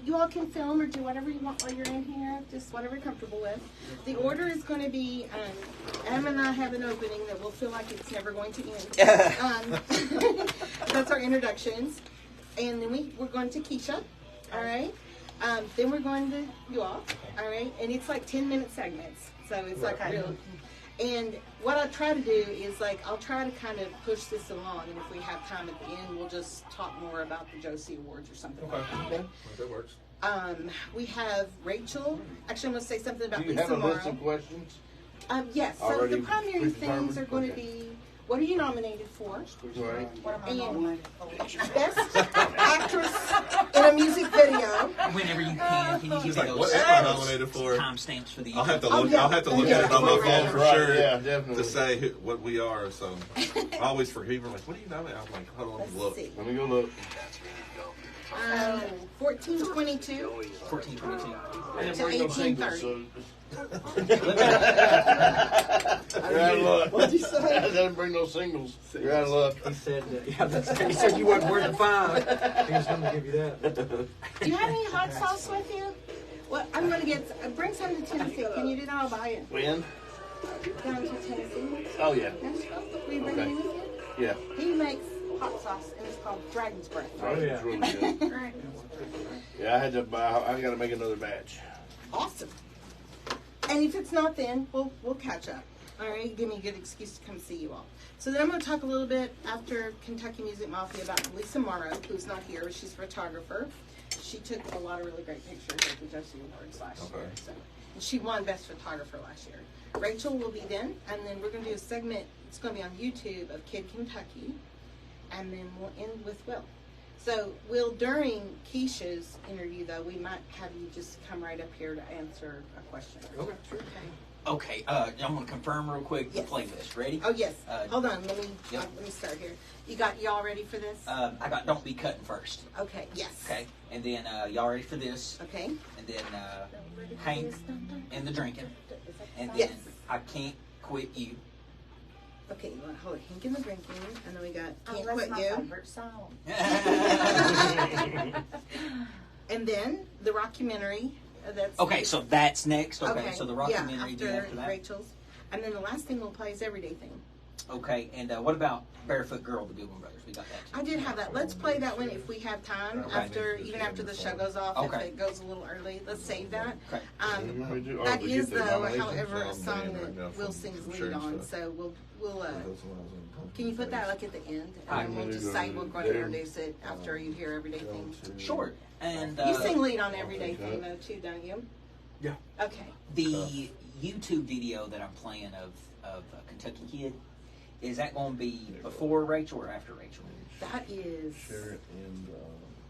You all can film or do whatever you want while you're in here, just whatever you're comfortable with. The order is going to be, Em and I have an opening that will feel like it's never going to end. That's our introductions. And then we're going to Keisha, all right? Then we're going to you all right? And it's like 10-minute segments, so it's like real. And what I try to do is I'll try to kind of push this along, and if we have time at the end, we'll just talk more about the Josie Awards or something like that. Okay, that works. We have Rachel. Actually, I'm going to say something about Lisa. Do you have a list of questions? Yes. So Already the primary things are going to okay. be, what are you nominated for? Right. What am I nominated for? Best actress in a music video. Whenever you can you give me those what am I nominated for? timestamps for the I'll have to YouTube? look. I'll have to look at it on my phone for Right, sure. yeah, definitely. To say what we are. So I always forget. People are like, "What do you nominate?" I'm like, "Hold on, Let's look." see. Let me go look. 1422 1422. I didn't to bring no singles, 1830. so you're out of luck. What'd you say? I didn't bring no singles. You're out of luck. He said he said you wasn't worth the $5. He was going to give you that. Do you have any hot sauce with you? Well, I'm going to get, bring some to Tennessee. Can you do that? I'll buy it. When? Down to Tennessee. Oh yeah. Nashville. Will you bring Okay. me with you? Yeah. He makes hot sauce, and it's called Dragon's Breath. Oh, yeah. it's really good. Yeah, I had to buy. I got to make another batch. Awesome. And if it's not, then we'll catch up. All right, give me a good excuse to come see you all. So then I'm going to talk a little bit after Kentucky Music Mafia about Lisa Morrow, who's not here, but she's a photographer. She took a lot of really great pictures at the Josie Awards last year. So, and she won Best Photographer last year. Rachel will be then, and then we're going to do a segment. It's going to be on YouTube of Kid Kentucky, and then we'll end with Will. So, Will, during Keisha's interview, though, we might have you just come right up here to answer a question. Okay, sure. Okay, I'm going to confirm real quick the Yes. playlist. Ready? Oh, yes. Hold on. Let Yep. me start here. Y'all ready for this? I got Don't Be Cutting first. Okay, yes. Okay, and then y'all ready for this? Okay. And then Hank and the Drinking. And then Yes. I Can't Quit You. Okay, you want to hold it. Hank and the Drinking, and then we got Oh, Can't that's Quit my You. favorite song. And then the rockumentary. That's Okay, so that's next. Okay, so the rockumentary yeah, after that. Rachel's. And then the last thing we'll play is Everyday Thing. Okay, and what about Barefoot Girl, the Goodwin Brothers? We got that too. I did have that. Let's play that one if we have time Okay. even after the show goes off. Okay. If it goes a little early, let's save that. Okay. That we is get the though, nominations? however, a song right now that Will from sings lead sharing on. stuff. So we'll can you put that like at the end, Alright. and we'll just say we're going to introduce it after you hear Everyday Thing. Sure. And You sing lead on Everyday Thing though too, don't you? Yeah. Okay. the YouTube video that I'm playing of Kentucky Kid, is that going to be before Rachel or after Rachel? That is Share it and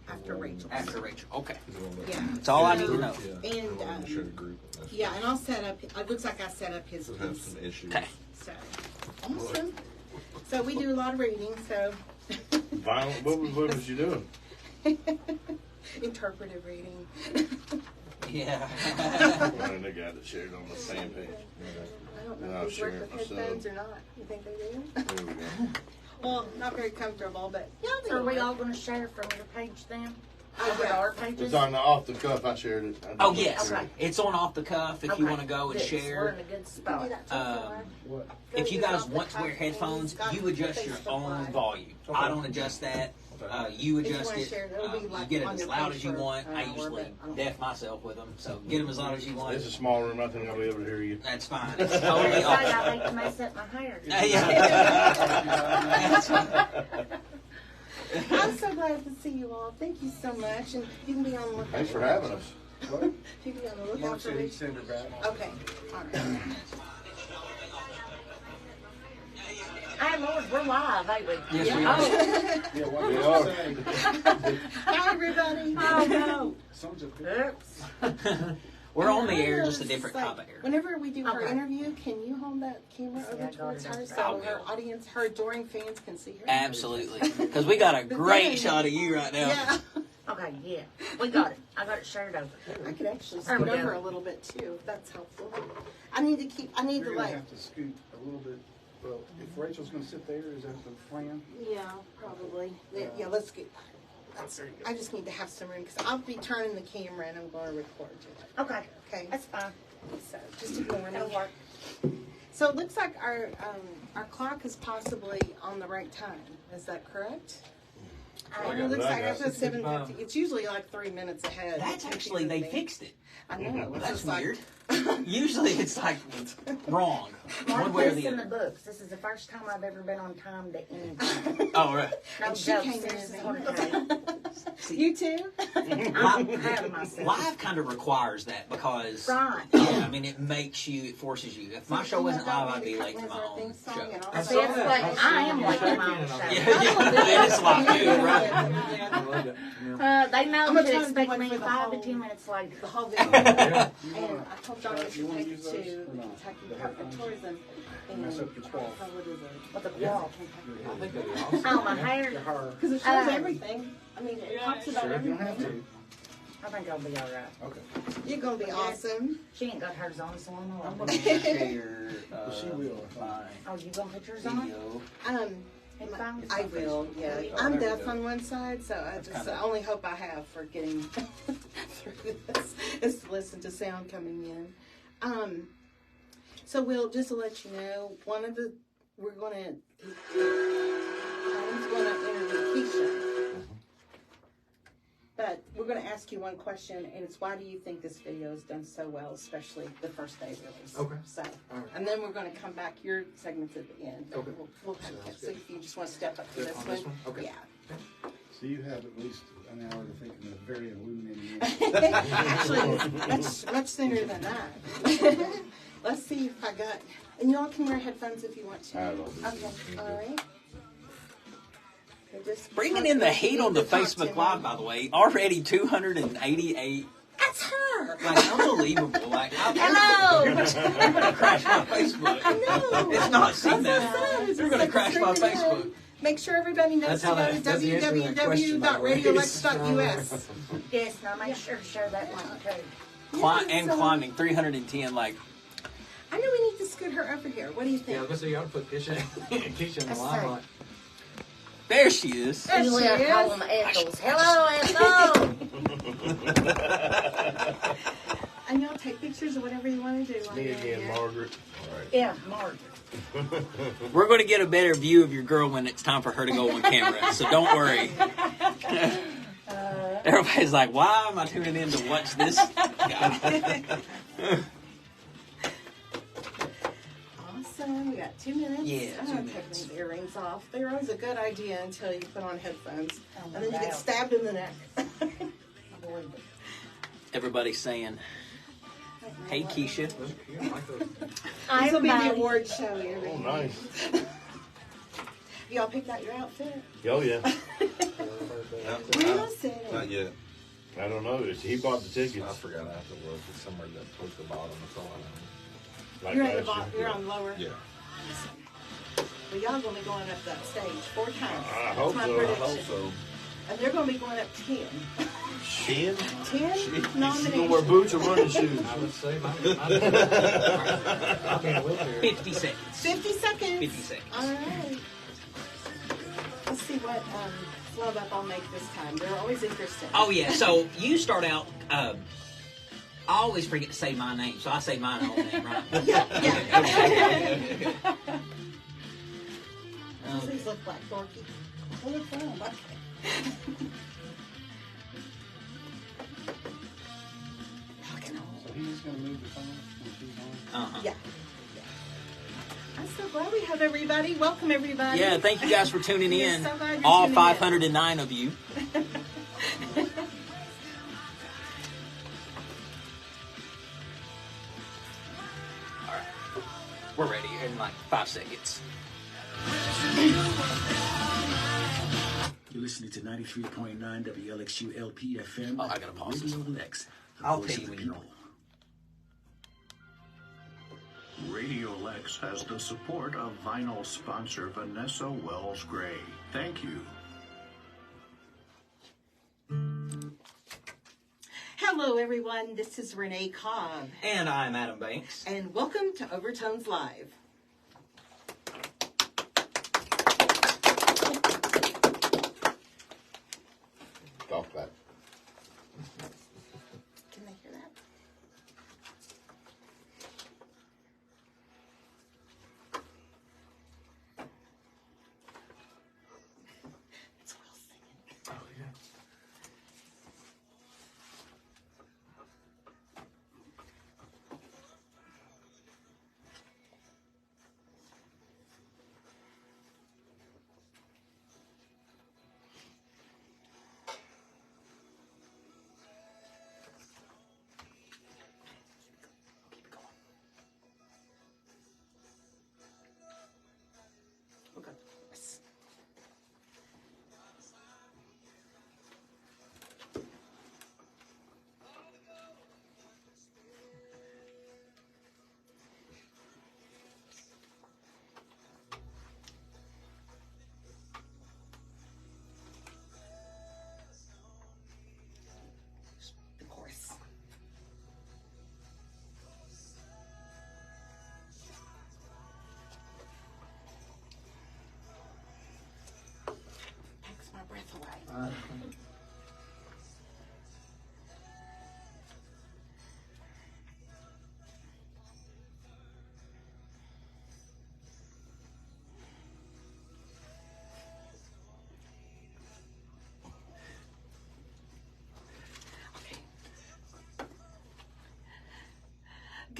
after Rachel. After Rachel. Okay. Yeah. That's all I need to know. And share the group. yeah, and I'll set up. It looks like I set up his We'll have piece. some issues. Okay. So awesome. So we do a lot of reading. So Violent. What was you doing? interpretive reading. Yeah. And the guy that shared on the same page. I don't know And I'll if these share work it with myself. headphones or not. You think they do? There we go. Well, not very comfortable, but yeah, they Are we work. all going to share from your page then? Oh, Over to yeah. our pages? It's on the off the cuff. I shared it. I did Oh, it. yes. Okay. It's on Off the Cuff if you want to go and Good, We're share. in a good You can do spot. that too, Um, so If you Go guys off the want to wear cuff and headphones, got you adjust your Facebook own Live. volume. I don't adjust that. You If you adjust wanna it. share it, it'll be You like get it on as your loud page as you for want. an I hour, usually but I don't- deaf myself with them, so get them as loud as you want. It's a small room. I think I'll be able to hear you. That's fine. I It's totally say off. I hate to mess up my hair. I'm so glad to see you all. Thank you so much, and you can be on the lookout. Thanks for having us. You can be on the lookout for me. Send her back. Okay. All right. Hey, Lord, we're live, ain't we? Yes, we Yeah. are. We are. Hi, everybody. Oh, no. Oops. We're on the And air, I just a was different like, type of air. Whenever we do her Okay. interview, can you hold that camera See, over I got towards it her up so there. I her will. audience, her adoring fans can see her? Absolutely. Because we got a great shot of you right now. Yeah. Okay, yeah. We got it. I got it shared over. I could actually There scoot we go. over a little bit too, if that's helpful. I need to You're gonna like, have to scoot a little bit. Well, if Rachel's gonna sit there, is that the plan? yeah, probably. Yeah, let's scoot. I just need to have some room because I'll be turning the camera and I'm going to record you. Okay. Okay. That's fine. So just ignore me. That'll work. So it looks like our clock is possibly on the right time. Is that correct? It looks like I said 7:50. It's usually like 3 minutes ahead. That's actually, they fixed it. I know. It's That's just like- weird. Usually it's like wrong. Mark One way or this the in the other. books. This is the first time I've ever been on time to anything. Oh, right. No And she joke. came in Seriously, and- what a day. You too? I'm proud of myself. Live kind of requires that because, Right. yeah, I mean, it forces you. If my show wasn't live, I'd be late to my own show. I See, saw it's that. like, I am late to my own show. Yeah, yeah, it's live too, right? I love it. Yeah. They know I'm to gonna try to expect wait me for the 5 to whole- 10 minutes later. The whole video. Yeah. And I told Johnny to take it to the Kentucky Department of Tourism. And Mess up your quaff. what is it? With the wall. I think that'd be awesome. Oh, my hair. Because it shows everything. I mean, it talks about Sure, you don't have everything. to. I think I'll be all right. Okay. You're going to be awesome. She ain't got hers on, so I'm I'm all going right. to share She will. my Oh, you gonna put yours on? video. It's fine. I will, yeah. Oh, I'm there we deaf go. on one side, so I just, kinda- the only hope I have for getting through this is to listen to sound coming in. So Will, just to let you know, I'm going to interview Keisha. But we're going to ask you one question, and it's why do you think this video has done so well, especially the first day release? Okay. So, All right. and then we're going to come back, your segment's at the end. Okay. We'll kind of, so if you just want to step up to Step this on one. this one? Okay. Yeah. So you have at least an hour to think of a very illuminating answer. Actually, much sooner than that. Let's see if I got, and y'all can wear headphones if you want to. I don't. Okay, all right. Just Bringing in the heat on the Talk to Facebook me. Live, by the way. Already 288. That's her. Like, unbelievable. Like, Hello! I'm going to crash my Facebook. I know. It's not seen That's that. what I said. They're going to crash my Straight ahead. Facebook. Make sure everybody knows That's how to go that- that's the answer to that question, by the way. www.radiolex.us. Yes, now make sure to share that link too. And climbing 310, like, I know we need to scoot her over here. What do you Yeah, I think? was gonna say you ought to put Keisha, Keisha in the That's limelight. there she is. There Usually she I call is. them Ethels. Hello, Ethel! And y'all take pictures of whatever you want to do. while Me you're again, here. Margaret. All right. Yeah, Mark. We're going to get a better view of your girl when it's time for her to go on camera, so don't worry. Everybody's like, why am I tuning in to watch this guy? Awesome. We got 2 minutes. Yeah, I'm 2 gonna minutes. take these earrings off. They're always a good idea until you put on headphones. Oh, And then you wow. get stabbed in the neck. I believe it. Everybody's saying, hey, Keisha. Those are cute. I like those. This will be the Everybody. award show here. Oh, nice. Y'all picked out your outfit? Oh, yeah. Listen. Not yet. I don't know. He bought the I tickets. forgot I have to look. It's somewhere that towards the bottom. That's all I know. Like You're on the last bottom. year. You're on lower. Yeah. Well, y'all gonna be going up that stage 4 times. I That's hope my so. I prediction. hope so. And they're gonna be going up 10. 10? 10 You gonna wear nominations. boots or running shoes? I would say I'll be in a wheelchair. 50 seconds. 50 seconds. 50 seconds. All right. Let's see what flub up I'll make this time. They're always interesting. Oh, yeah. So you start out, I always forget to say my name, so I say my own name, right? Yeah. Okay. These look like dorky. They look fun. Okay. So he's going to move the phone when she's on. Uh-huh. Yeah. I'm so glad we have everybody. Welcome, everybody. Yeah, thank you guys for tuning We're in. so glad you're All tuning in. 509 of you. All right. We're ready in like 5 seconds. You're listening to 93.9 WLXU LP FM. Oh, I gotta pause this. Radio Lex, the I'll voice tell of you the when you people. Radio Lex has the support of vinyl sponsor Vanessa Wells Gray. Thank you. Hello, everyone. This is Renee Cobb, And I'm Adam Banks. and welcome to Overtones Live.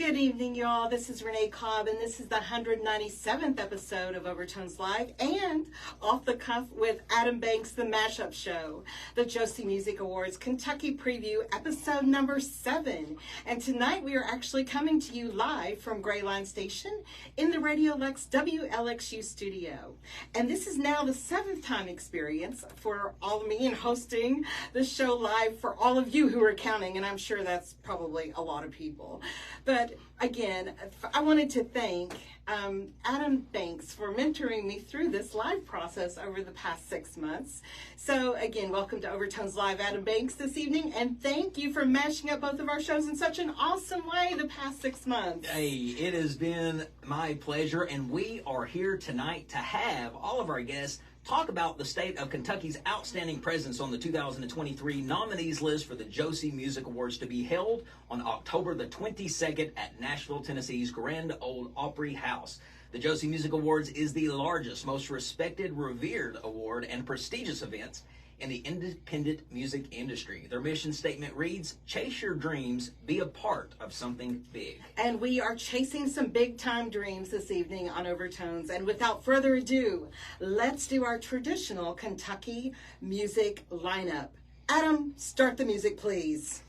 Good evening, y'all. This is Renee Cobb, and this is the 197th episode of Overtones Live and Off the Cuff with Adam Banks, the Mashup Show, the Josie Music Awards Kentucky Preview, episode number 7. And tonight we are actually coming to you live from Gray Line Station in the radioLex WLXU studio. And this is now the 7th time experience for all of me in hosting the show live for all of you who are counting, and I'm sure that's probably a lot of people. But again, I wanted to thank Adam Banks for mentoring me through this live process over the past 6 months. So again, welcome to Overtones Live, Adam Banks, this evening, and thank you for mashing up both of our shows in such an awesome way the past 6 months. Hey, it has been my pleasure, and we are here tonight to have all of our guests talk about the state of Kentucky's outstanding presence on the 2023 nominees list for the Josie Music Awards to be held on October the 22nd at Nashville, Tennessee's Grand Ole Opry House. The Josie Music Awards is the largest, most respected, revered award and prestigious event in the independent music industry. Their mission statement reads, chase your dreams, be a part of something big. And we are chasing some big time dreams this evening on Overtones. And without further ado, let's do our traditional Kentucky music lineup. Adam, start the music, please.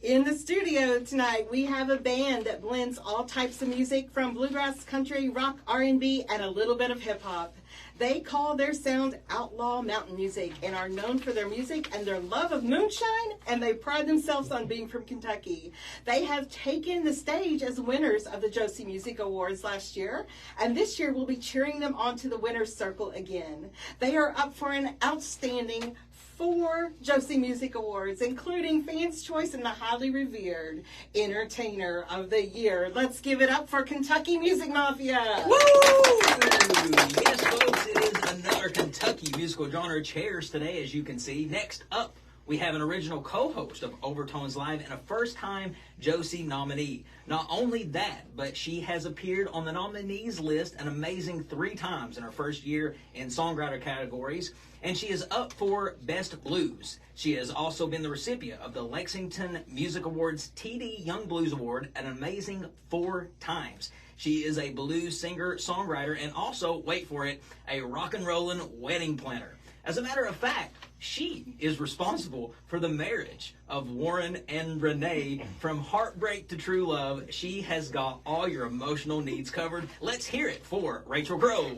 In the studio tonight, we have a band that blends all types of music from bluegrass, country, rock, R&B, and a little bit of hip-hop. They call their sound outlaw mountain music and are known for their music and their love of moonshine, and they pride themselves on being from Kentucky. They have taken the stage as winners of the Josie Music Awards last year, and this year we'll be cheering them onto the winner's circle again. They are up for an outstanding 4 Josie Music Awards, including Fans' Choice and the highly revered Entertainer of the Year. Let's give it up for Kentucky Music Mafia. Woo! Yes, folks, it is another Kentucky musical genre chairs today, as you can see. Next up, we have an original co-host of Overtones Live and a first-time Josie nominee. Not only that, but she has appeared on the nominees list an amazing 3 times in her first year in songwriter categories, and she is up for Best Blues. She has also been the recipient of the Lexington Music Awards TD Young Blues Award an amazing 4 times. She is a blues singer, songwriter, and also, wait for it, a rock and rollin' wedding planner. As a matter of fact, she is responsible for the marriage of Warren and Renee. From heartbreak to true love, she has got all your emotional needs covered. Let's hear it for Rachel Grove.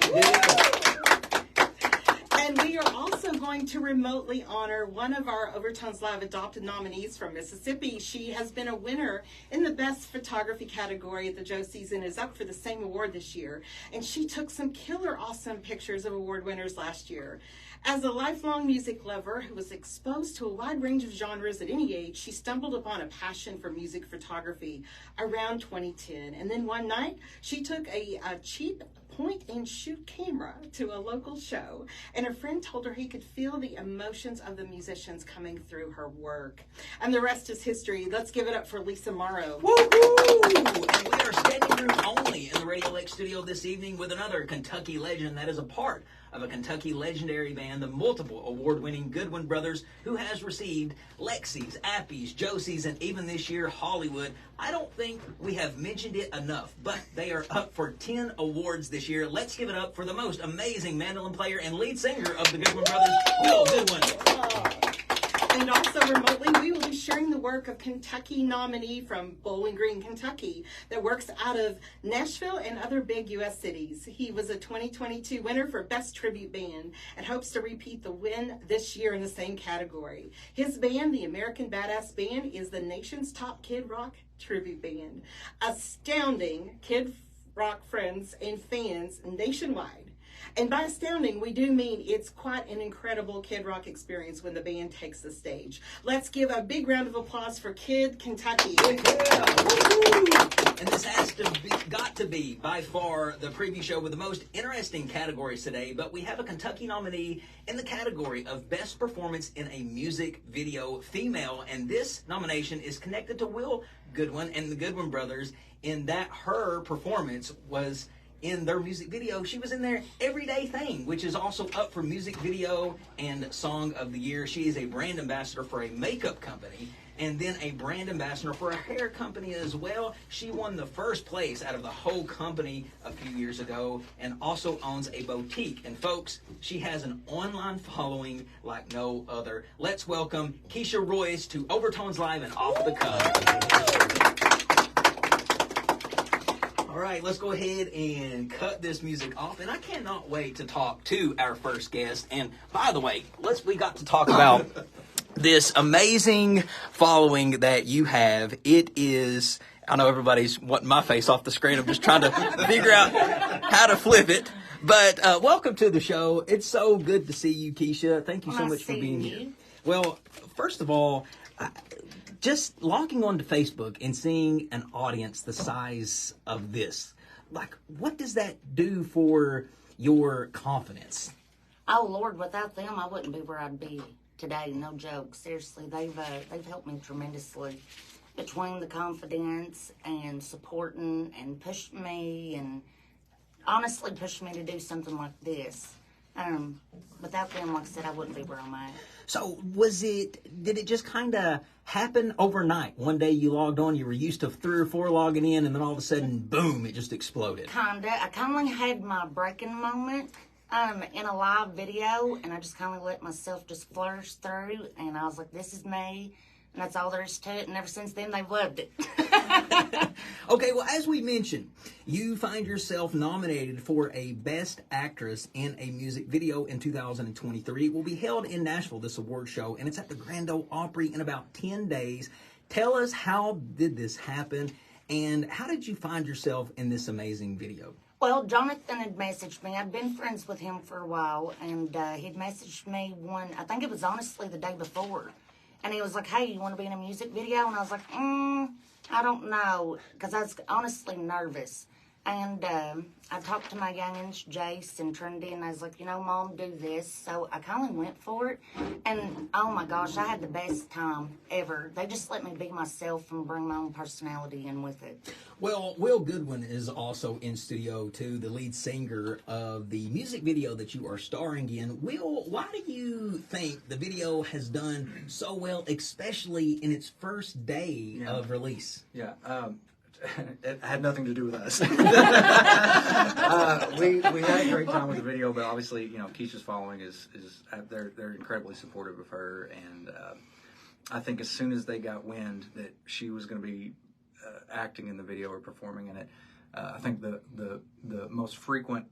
And we are also going to remotely honor one of our Overtones Live adopted nominees from Mississippi. She has been a winner in the Best Photography category at the Josies and is up for the same award this year. And she took some killer awesome pictures of award winners last year. As a lifelong music lover who was exposed to a wide range of genres at any age, she stumbled upon a passion for music photography around 2010. And then one night, she took a cheap point-and-shoot camera to a local show, and her friend told her he could feel the emotions of the musicians coming through her work. And the rest is history. Let's give it up for Lisa Morrow. Woo-hoo! And we are standing room only in the radioLex studio this evening with another Kentucky legend that is a part of a Kentucky legendary band, the multiple award-winning Goodwin Brothers, who has received Lexies, Appies, Josies, and even this year, Hollywood. I don't think we have mentioned it enough, but they are up for 10 awards this year. Let's give it up for the most amazing mandolin player and lead singer of the Goodwin Brothers, Will Goodwin. And also remotely, we will be sharing the work of Kentucky nominee from Bowling Green, Kentucky, that works out of Nashville and other big U.S. cities. He was a 2022 winner for Best Tribute Band and hopes to repeat the win this year in the same category. His band, the American Badass Band, is the nation's top Kid Rock tribute band. Astounding Kid Rock friends and fans nationwide. And by astounding, we do mean it's quite an incredible Kid Rock experience when the band takes the stage. Let's give a big round of applause for Kid Kentucky. Yeah. And this has got to be by far the preview show with the most interesting categories today, but we have a Kentucky nominee in the category of Best Performance in a Music Video Female, and this nomination is connected to Will Goodwin and the Goodwin Brothers in that her performance was in their music video. She was in their Everyday Thing, which is also up for music video and song of the year. She is a brand ambassador for a makeup company and then a brand ambassador for a hair company as well. She won the first place out of the whole company a few years ago and also owns a boutique. And folks, she has an online following like no other. Let's welcome Keisha Royce to Overtones Live and Off the Cuff. All right, let's go ahead and cut this music off. And I cannot wait to talk to our first guest. And by the way, we got to talk about this amazing following that you have. It is, I know everybody's wanting my face off the screen. I'm just trying to figure out how to flip it. But welcome to the show. It's so good to see you, Keisha. Thank you so much for being here. Well, first of all, just logging onto Facebook and seeing an audience the size of this, like, what does that do for your confidence? Oh Lord, without them, I wouldn't be where I'd be today. No joke. Seriously, they've helped me tremendously. Between the confidence and supporting and pushed me and honestly pushed me to do something like this. Without them, like I said, I wouldn't be where I'm at. So did it just kind of happen overnight? One day you logged on, you were used to 3 or 4 logging in, and then all of a sudden, boom, it just exploded. I kind of had my breaking moment in a live video, and I just kind of let myself just flourish through, and I was like, this is me, and that's all there is to it, and ever since then, they've loved it. Okay, well, as we mentioned, you find yourself nominated for a Best Actress in a Music Video in 2023. It will be held in Nashville, this award show, and it's at the Grand Ole Opry in about 10 days. Tell us, how did this happen, and how did you find yourself in this amazing video? Well, Jonathan had messaged me. I'd been friends with him for a while, and he'd messaged me I think it was honestly the day before. And he was like, hey, you want to be in a music video? And I was like, I don't know, because I was honestly nervous. And I talked to my youngins, Jace and Trinity, and I was like, Mom, do this. So I kind of went for it. And, oh, my gosh, I had the best time ever. They just let me be myself and bring my own personality in with it. Well, Will Goodwin is also in studio, too, the lead singer of the music video that you are starring in. Will, why do you think the video has done so well, especially in its first day of release? Yeah, it had nothing to do with us. We had a great time with the video, but obviously, Keisha's following is they're incredibly supportive of her, and I think as soon as they got wind that she was going to be acting in the video or performing in it, I think the most frequent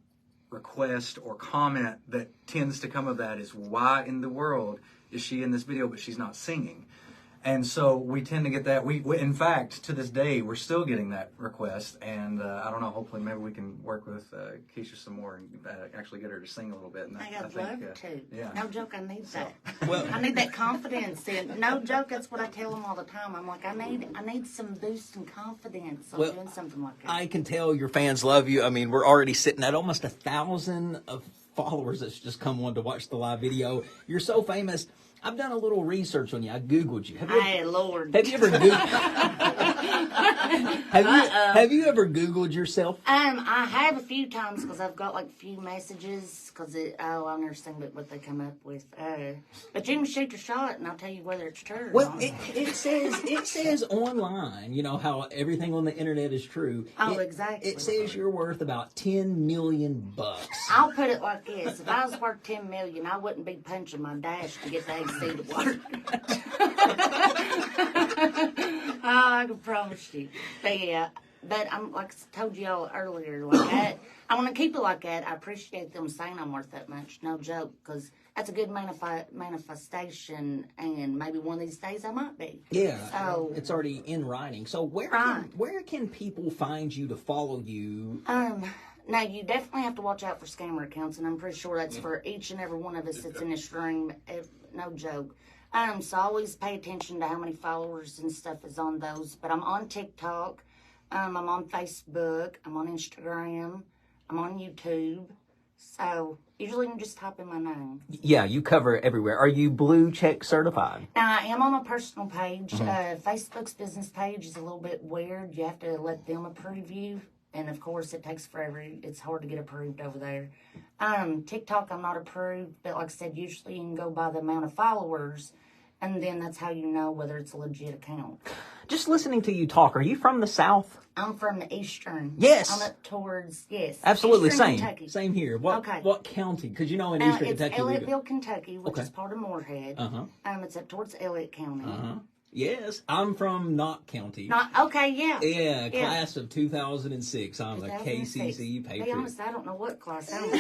request or comment that tends to come of that is, why in the world is she in this video but she's not singing? And so we tend to get that. We in fact, to this day, we're still getting that request. And I don't know, hopefully maybe we can work with Keisha some more and actually get her to sing a little bit. And I'd love to. Yeah. No joke, I need that. Well, I need that confidence. And no joke, that's what I tell them all the time. I'm like, I need some boost and confidence on doing something like that. I can tell your fans love you. I mean, we're already sitting at almost 1,000 of followers that's just come on to watch the live video. You're so famous. I've done a little research on you. I Googled you. Hey, Lord. Have you ever have you ever Googled yourself? I have a few times because I've got like a few messages because I've never seen what they come up with. But you can shoot your shot and I'll tell you whether it's true or Well, not. it says online, how everything on the internet is true. Exactly. It says you're worth about $10 million. I'll put it like this. If I was worth $10 million, I wouldn't be punching my dash to get the AC to work. I can promise you. But I'm like I told y'all earlier, like that. I want to keep it like that. I appreciate them saying I'm worth that much. No joke, because that's a good manifestation, and maybe one of these days I might be. Yeah, so it's already in writing. So where can people find you to follow you? Now, you definitely have to watch out for scammer accounts, and I'm pretty sure that's for each and every one of us that's in this room. No joke. So always pay attention to how many followers and stuff is on those. But I'm on TikTok. I'm on Facebook. I'm on Instagram. I'm on YouTube. So usually you can just type in my name. Yeah, you cover everywhere. Are you blue check certified? Now, I am on a personal page. Facebook's business page is a little bit weird. You have to let them approve you. And of course, it takes forever. It's hard to get approved over there. TikTok, I'm not approved, but like I said, usually you can go by the amount of followers, and then that's how you know whether it's a legit account. Just listening to you talk, are you from the South? I'm from the Eastern. Yes. I'm up towards, yes. Absolutely, Eastern same. Kentucky. Same here. What county? Because in Eastern It's Kentucky. Elliotttville, Kentucky, which is part of Moorhead. It's up towards Elliott County. Yes, I'm from Knott County. Okay, yeah. Yeah, class of 2006. I'm a 2006. KCC patriot. To be honest, I don't know what class I'm from.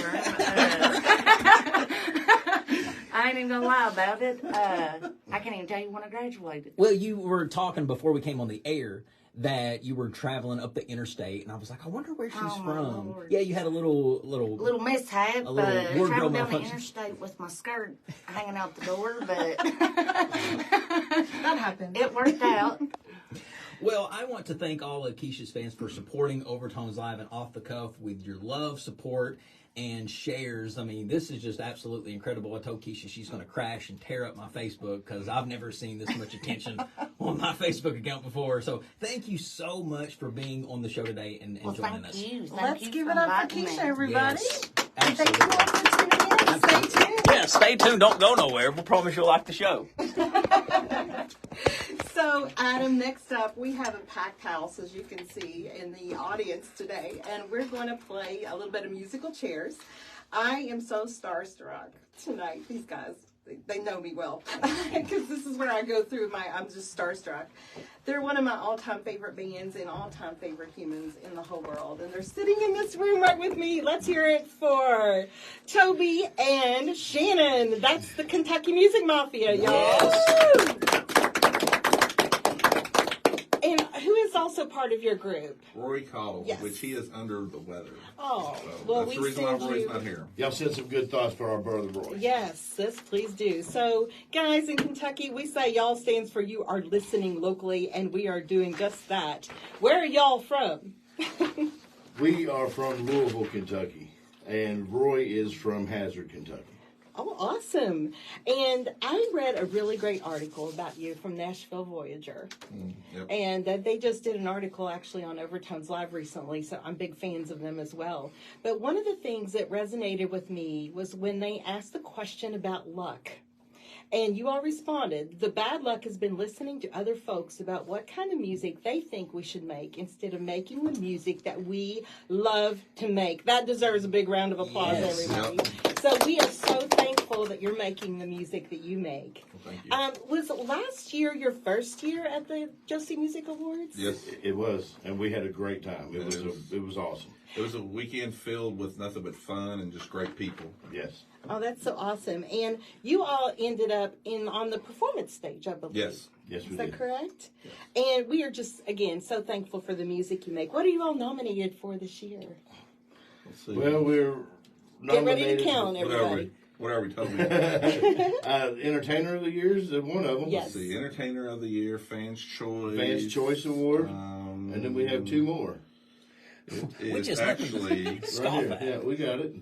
I ain't even gonna lie about it. I can't even tell you when I graduated. Well, you were talking before we came on the air that you were traveling up the interstate, and I was like, I wonder where she's from. Lord. Yeah, you had a little mishap. a little wardrobe Traveled down the malfunction. interstate with my skirt hanging out the door, but That happened. it worked out. Well, I want to thank all of Keisha's fans for supporting Overtones Live and Off the Cuff with your love, support, and shares. I mean, this is just absolutely incredible. I told Keisha she's going to crash and tear up my Facebook because I've never seen this much attention on my Facebook account before. So thank you so much for being on the show today and joining us. Thank you. Let's give it up for Keisha, everybody. Yes, And thank you all for tuning in. Stay tuned. Yeah, stay tuned. Don't go nowhere. We'll promise you'll like the show. So, Adam, next up, we have a packed house, as you can see, in the audience today, and we're going to play a little bit of musical chairs. I am so starstruck tonight. These guys, they know me well, because this is where I go through I'm just starstruck. They're one of my all-time favorite bands and all-time favorite humans in the whole world, and they're sitting in this room right with me. Let's hear it for Toby and Shannon. That's the Kentucky Music Mafia, y'all. Yes. And who is also part of your group? Roy Cobb, Yes. which he is under the weather. Oh, So well, that's we the reason why send Roy's you. not here. Y'all send some good thoughts for our brother Roy. Yes, please do. So, guys, in Kentucky, we say y'all stands for you are listening locally, and we are doing just that. Where are y'all from? We are from Louisville, Kentucky, and Roy is from Hazard, Kentucky. Oh, awesome. And I read a really great article about you from Nashville Voyager. Yep. And they just did an article actually on Overtones Live recently, so I'm big fans of them as well. But one of the things that resonated with me was when they asked the question about luck. And you all responded, the bad luck has been listening to other folks about what kind of music they think we should make instead of making the music that we love to make. That deserves a big round of applause, Yes. everybody. Yep. So we are so thankful that you're making the music that you make. Well, thank you. Was last year your first year at the Josie Music Awards? Yes. It was, and we had a great time. It was awesome. It was a weekend filled with nothing but fun and just great people. Yes. Oh, that's so awesome. And you all ended up on the performance stage, I believe. Yes. Yes, we Is that did. correct? And we are just, again, so thankful for the music you make. What are you all nominated for this year? Let's see. Well, we're Get ready nominated to count, for- everybody. What are we talking Entertainer of the Year is one of them. Yes. Let's see. Entertainer of the Year, Fans Choice. Fans Choice Award, and then we have two more. Which It's is nothing actually to scoff Right here. at. Yeah, we got it.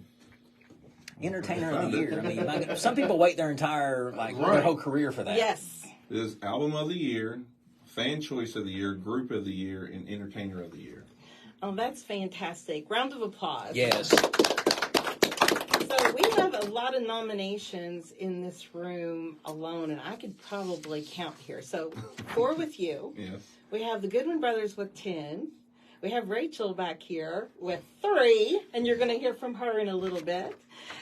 Entertainer of the Year. I mean, my God, some people wait their entire, their Right. whole career for that. Yes. it is Album of the Year, Fan Choice of the Year, Group of the Year, and Entertainer of the Year. Oh, that's fantastic. Round of applause. Yes. So we have a lot of nominations in this room alone, and I could probably count here. So 4 with you. Yes. We have the Goodwin brothers with 10. We have Rachel back here with 3, and you're going to hear from her in a little bit.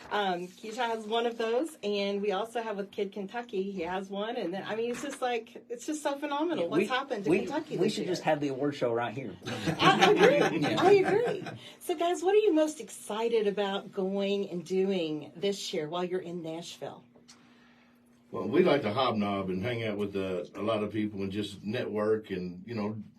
Keisha has one of those, and we also have with Kid Kentucky, he has one. And then, I mean, it's just so phenomenal. What's happened to Kentucky We this should year? just have the award show right here. I agree. I agree. So, guys, what are you most excited about going and doing this year while you're in Nashville? Well, we like to hobnob and hang out with a lot of people and just network, and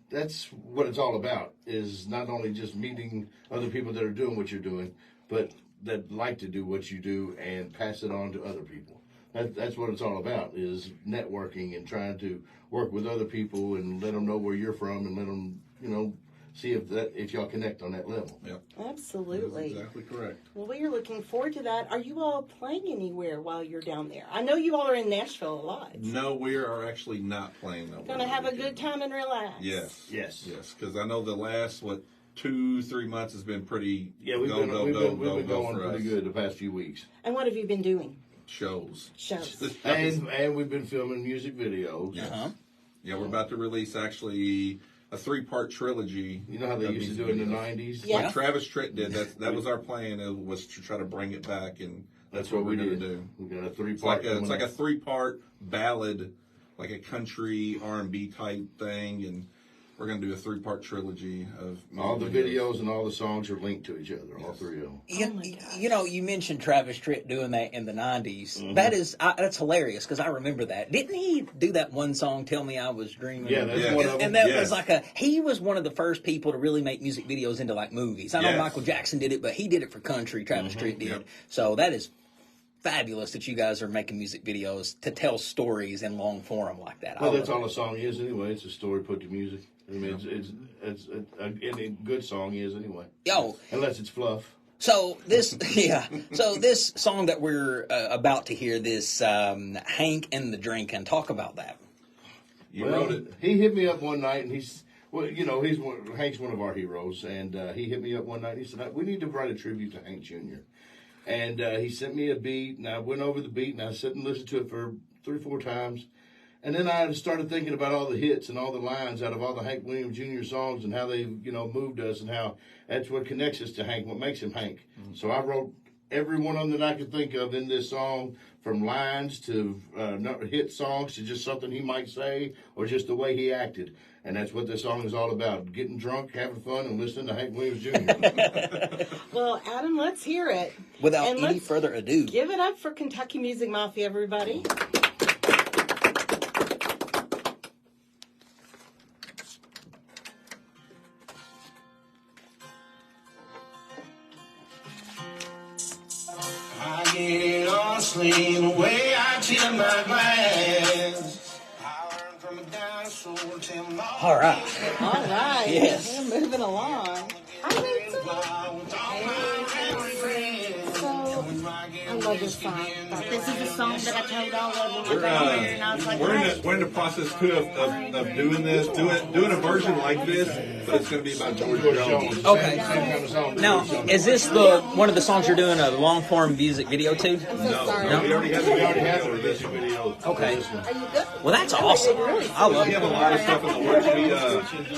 that's what it's all about. Is not only just meeting other people that are doing what you're doing, but that like to do what you do and pass it on to other people. That's what it's all about, is networking and trying to work with other people and let them know where you're from and let them, see if y'all connect on that level. Yep. Absolutely. That's exactly correct. Well, we are looking forward to that. Are you all playing anywhere while you're down there? I know you all are in Nashville a lot. No, we are actually not playing. Gonna have a good time and relax. Yes. Yes. Yes. Because I know the last, 2-3 months has been pretty. Yeah, we've been going pretty good the past few weeks. And what have you been doing? Shows. And we've been filming music videos. Yes. Yeah, we're about to release actually a 3-part trilogy. You know how they used to do it in the 90s? Yeah. Like Travis Tritt did. That was our plan. It was to try to bring it back, and that's what we're going to do. We got a 3-part. It's like a 3-part ballad, like a country R&B type thing, and we're going to do a 3-part trilogy of all the videos and all the songs are linked to each other, all 3 of them. You know, you mentioned Travis Tritt doing that in the 90s. Mm-hmm. That's hilarious because I remember that. Didn't he do that one song, Tell Me I Was Dreaming? Yeah, that's one of them. And that was he was one of the first people to really make music videos into like movies. I know Michael Jackson did it, but he did it for country. Travis Tritt did. Yep. So that is fabulous that you guys are making music videos to tell stories in long form like that. Well, that's all a song is anyway. It's a story put to music. I mean, it's any good song is anyway. Unless it's fluff. So this, So this song that we're about to hear, this Hank and the Drinkin', talk about that. You wrote it. He hit me up one night, and Hank's one of our heroes, and he hit me up one night. And he said, "We need to write a tribute to Hank Jr." And he sent me a beat, and I went over the beat, and I sat and listened to it for 3-4 times. And then I started thinking about all the hits and all the lines out of all the Hank Williams Jr. songs and how they, moved us and how that's what connects us to Hank, what makes him Hank. Mm-hmm. So I wrote every one of them that I could think of in this song, from lines to hit songs to just something he might say or just the way he acted. And that's what this song is all about, getting drunk, having fun, and listening to Hank Williams Jr. Well, Adam, let's hear it. Without any further ado. Give it up for Kentucky Music Mafia, everybody. Get on sleep the way I chill my glass. All right. Yes. We're moving along. I love this song. This is the song that I told all of them. And I was like, we're in the process too of doing this, doing a version like this, but it's going to be about George Jones. Okay. Now, is this one of the songs you're doing a long form music video to? No. We already have a music video. Okay. Are you good? Well, that's awesome. I love it. We have a lot of stuff in the works.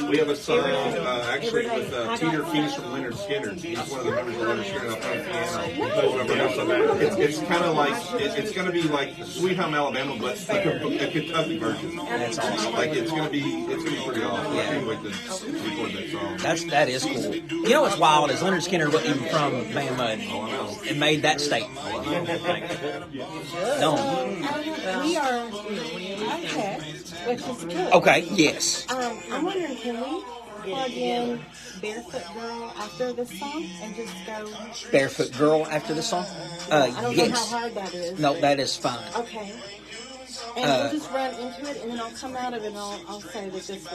We have a song actually with Peter Keys from Leonard Skinner. He's one of the members of Leonard Skinner up on the piano. It's kind of like it's going to be like Sweet Home Alabama, but like a Kentucky version. That's awesome. Like it's going to be pretty awesome. Yeah. I can't wait to record that song. That is cool. You know what's wild is Leonard Skinner wasn't even from Van Mud and made that statement. No. We are okay, which is good. Okay. Yes. I'm wondering, can we plug in Barefoot Girl after this song and just go Barefoot Girl after the song? I don't yes. know how hard that is. No, that is fine. Okay. And we'll just run into it, and then I'll come out of it, and I'll say that this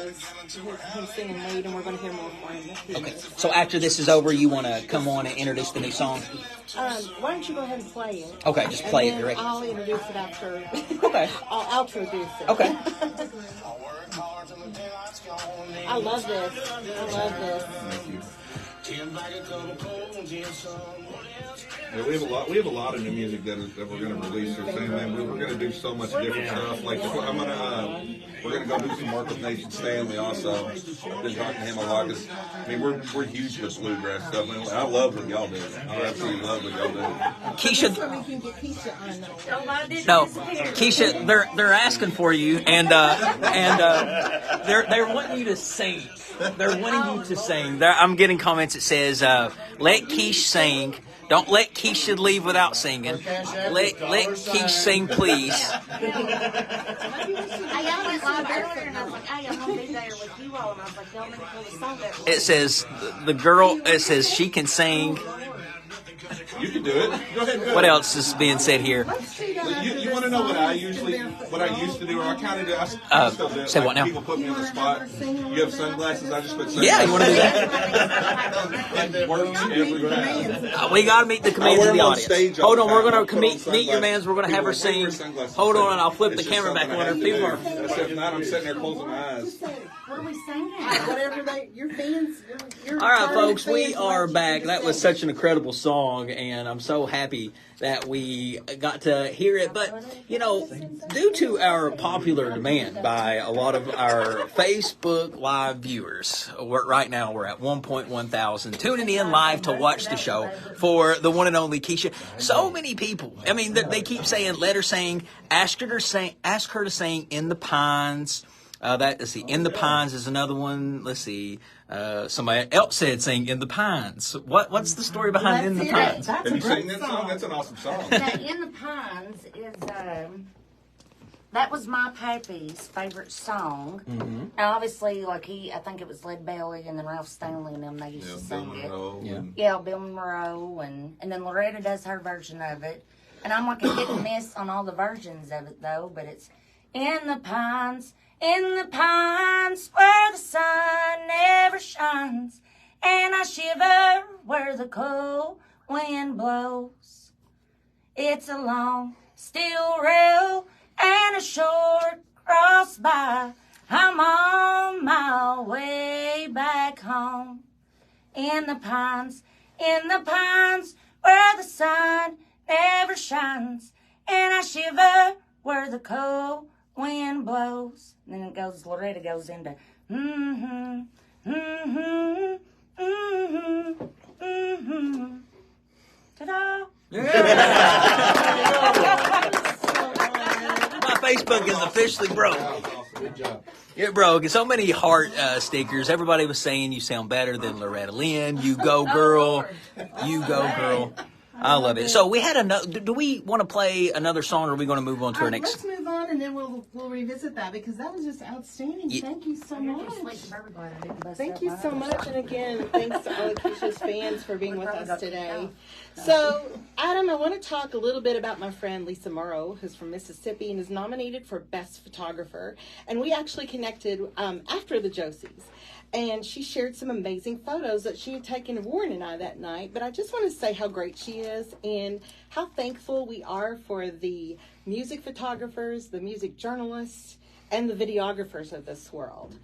was him singing lead, and we're going to hear more from him. Okay. So after this is over, you want to come on and introduce the new song? Why don't you go ahead and play it? Okay, just play it directly. I'll introduce it after. Okay. I'll introduce it. Okay. I love this. Thank you. Yeah, we have a lot of new music that we're going to release here soon, man. We're going to do so much different stuff. Like we're going to go do some work with Nathan Stanley also. I've been talking to him a lot because we're huge with bluegrass stuff. And I love what y'all do. I absolutely love what y'all do. Keisha. No, Keisha, they're asking for you, and they're wanting you to sing. They're wanting you to sing. I'm getting comments that says, "Let Keish sing. Don't let Keisha leave without singing. Let Keish sing, please." I went live earlier and I was like, hey, I'm going to be there with you all. And I was like, y'all need to play the song that It says, the girl, it says she can sing. You can do it. Go ahead. What else is being said here? You want to know what I used to do, or I kind of do? I still do it. Say what now? People put me on the spot. You have sunglasses. I just put sunglasses. Yeah, you want to do that? It works every time. We got to meet the commands of the audience. Hold on, we're going to meet your mans. We're going to have her sing. Hold on, and I'll flip the camera back on her. People are. If not, I'm sitting there closing my eyes. What are we singing? Whatever your fans. Your All right, target folks, we fans are want you back. to That was sing. such an incredible song, and I'm so happy that we got to hear it. But, you know, due to our popular demand by a lot of our Facebook Live viewers, right now we're at 1.1 thousand tuning in live to watch the show for the one and only Keisha. So many people. I mean, they keep saying, let her sing, ask her to sing In the Pines. Let's see, In the Pines is another one. Let's see. Somebody else said sing In the Pines. What's the story behind In the Pines? Have you seen that song? That's an awesome song. Now, In the Pines is, that was my pappy's favorite song. Mm-hmm. Now, obviously, like I think it was Led Belly and then Ralph Stanley and them, they used to sing it. Yeah, Bill Monroe, and then Loretta does her version of it. And I'm like a hit and miss on all the versions of it, though, but it's In the Pines where the sun never shines, and I shiver where the cold wind blows. It's a long steel rail and a short cross by. I'm on my way back home. In the pines where the sun never shines, and I shiver where the cold wind blows. And then it goes, Loretta goes into ta-da. My Facebook is officially broke. Good job. It broke. So many heart stickers. Everybody was saying you sound better than Loretta Lynn. You go, girl. You go, girl. I love it. So we had another. Do we want to play another song, or are we going to move on to our next? Let's move on, and then we'll revisit that because that was just outstanding. Yeah. Thank you so much. Thank you so much, and again, thanks to all of Keisha's fans for being with us today. So, Adam, I want to talk a little bit about my friend Lisa Morrow, who's from Mississippi and is nominated for Best Photographer. And we actually connected after the Josies. And she shared some amazing photos that she had taken of Warren and I that night. But I just want to say how great she is and how thankful we are for the music photographers, the music journalists, and the videographers of this world.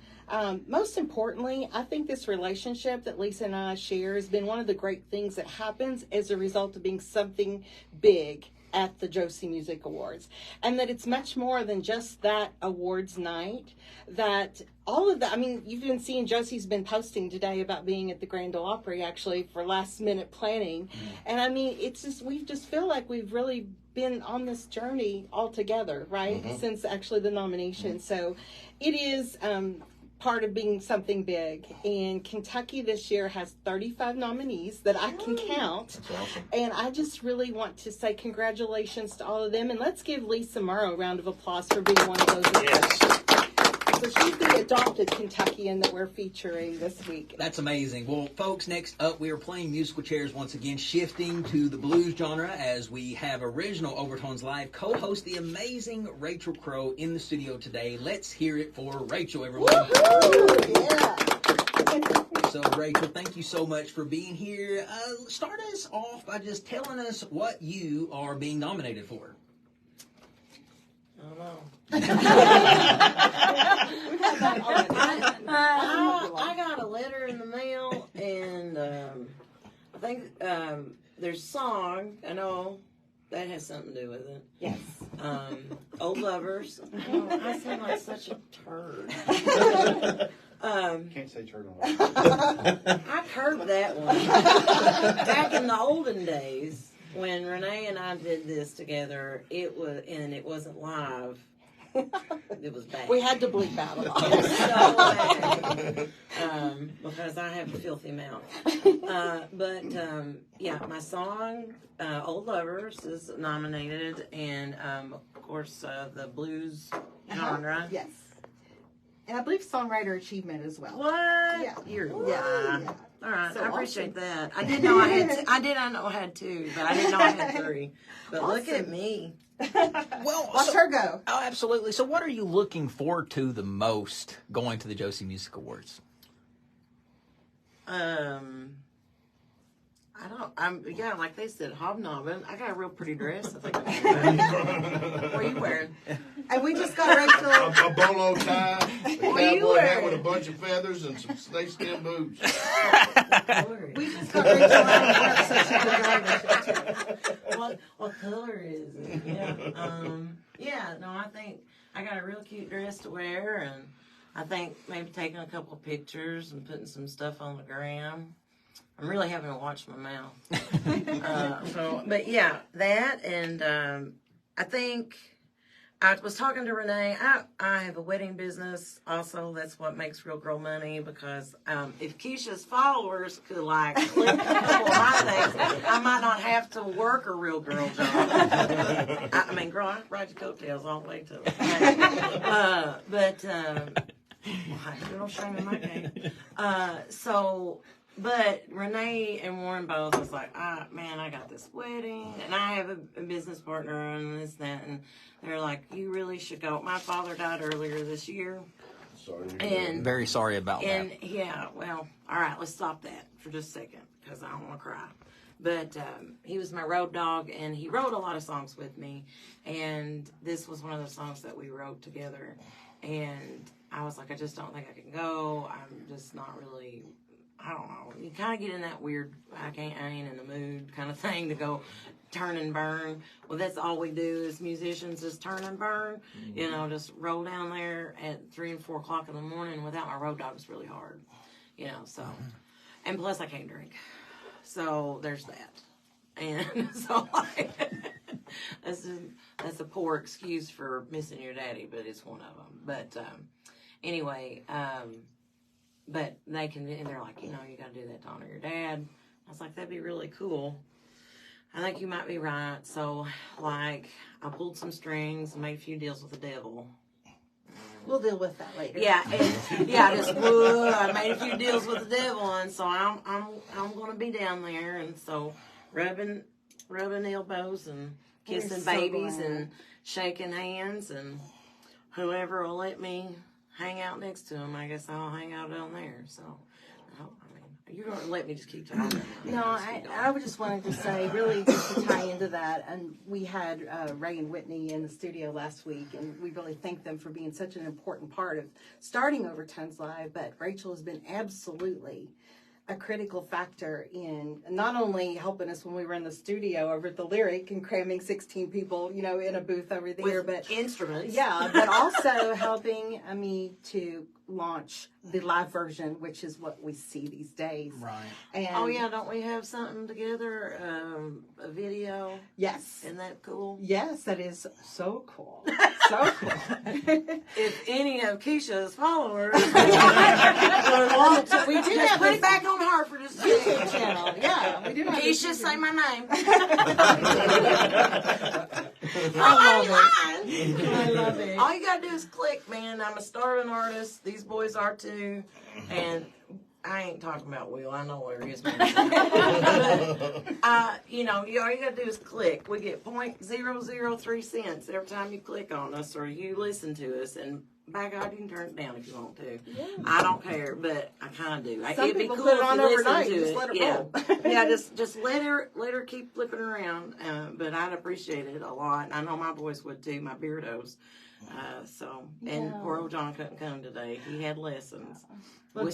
Most importantly, I think this relationship that Lisa and I share has been one of the great things that happens as a result of being something big at the Josie Music Awards, and that it's much more than just that awards night. That all of that, I mean, you've been seeing Josie's been posting today about being at the Grand Ole Opry actually for last minute planning, and I mean, it's just, we just feel like we've really been on this journey all together, right? Since actually the nomination. So it is part of being something big, and Kentucky this year has 35 nominees that I can count. That's awesome. And I just really want to say congratulations to all of them, and let's give Lisa Morrow a round of applause for being one of those. Yes. So she's the adopted Kentuckian that we're featuring this week. That's amazing. Well, folks, next up we are playing musical chairs once again, shifting to the blues genre as we have original Overtones Live co-host the amazing Rachel Crow in the studio today. Let's hear it for Rachel, everyone. Woo-hoo! Yeah. So, Rachel, thank you so much for being here. Start us off by just telling us what you are being nominated for. I don't know. I got a letter in the mail, and I think there's a song. I know that has something to do with it. Yes. Old Lovers. Oh, I sound like such a turd. Can't say turtle. I heard that one back in the olden days when Renee and I did this together. It wasn't live. It was bad. We had to bleep out a lot. It was so bad. Because I have a filthy mouth. Yeah, my song, Old Lovers, is nominated, and of course, the blues genre. Yes. And I believe Songwriter Achievement as well. What? Yeah. You're Yeah. All right, So I appreciate awesome. that. I did know I had. I know I had two, but I didn't know I had three. But look at Awesome. me. Well, Watch her go. Oh, absolutely. So what are you looking forward to the most going to the Josie Music Awards? I Yeah, like they said, hobnobbing. I got a real pretty dress. I think. What are you wearing? And we just got Rachel a bolo tie, a What are you cowboy hat wearing? with a bunch of feathers, and some snakeskin boots. We just got Rachel out of work so she can drive the show. What color is it? Yeah. No, I think I got a real cute dress to wear, and I think maybe taking a couple of pictures and putting some stuff on the gram. I'm really having to watch my mouth. But yeah, that, and I think I was talking to Renee. I have a wedding business also. That's what makes Real Girl money, because if Keisha's followers could like click a couple of my things, I might not have to work a Real Girl job. I mean, girl, I ride your coattails all the way to it. Little shame in my game. But Renee and Warren both was like, man, I got this wedding, and I have a business partner and this, that, and they're like, you really should go. My father died earlier this year. Sorry. And very sorry about that. And yeah, well, all right, let's stop that for just a second, because I don't want to cry. But he was my road dog, and he wrote a lot of songs with me, and this was one of the songs that we wrote together. And I was like, I just don't think I can go. I'm just not really, I don't know. You kind of get in that weird, I ain't in the mood kind of thing to go turn and burn. Well, that's all we do as musicians, is turn and burn. You know, just roll down there at 3 and 4 o'clock in the morning without my road dog is really hard. You know, so, and plus I can't drink. So there's that. And so like, that's a poor excuse for missing your daddy, but it's one of them. But anyway, but they can, and they're like, you know, you got to do that to honor your dad. I was like, that'd be really cool. I think you might be right. So, like, I pulled some strings and made a few deals with the devil. We'll deal with that later. Yeah, and I made a few deals with the devil, and so I'm going to be down there, and so rubbing elbows and kissing babies and shaking hands, and whoever will let me hang out next to him, I guess I'll hang out down there. So, I mean, you're going to let me just keep talking. No, I would just wanted to say, really, just to tie into that, and we had Ray and Whitney in the studio last week, and we really thank them for being such an important part of starting Overtones Live, but Rachel has been absolutely a critical factor in not only helping us when we were in the studio over at the Lyric and cramming 16 people, you know, in a booth over there, but instruments. Yeah, but also helping me to launch the live version, which is what we see these days. Right. And oh yeah, don't we have something together? A video? Yes. Isn't that cool? Yes, that is so cool. So cool. If any of Keisha's followers would want to, we do just have put a it back on her for just YouTube channel. Yeah, we do have Keisha, say my name. I love it. All you gotta do is click, man. I'm a starving artist. These boys are too. And I ain't talking about Will. I know where he is. You know, all you gotta do is click. We get 0.003 cents every time you click on us or you listen to us. And by God, you can turn it down if you want to. Yeah. I don't care, but I kind of do. Some It'd be people cool put it if on you overnight. listen to Just it. let it Yeah, roll. yeah. Just let her keep flipping around. But I'd appreciate it a lot. And I know my boys would too. My beardos. And poor old John couldn't come today. He had lessons. Well,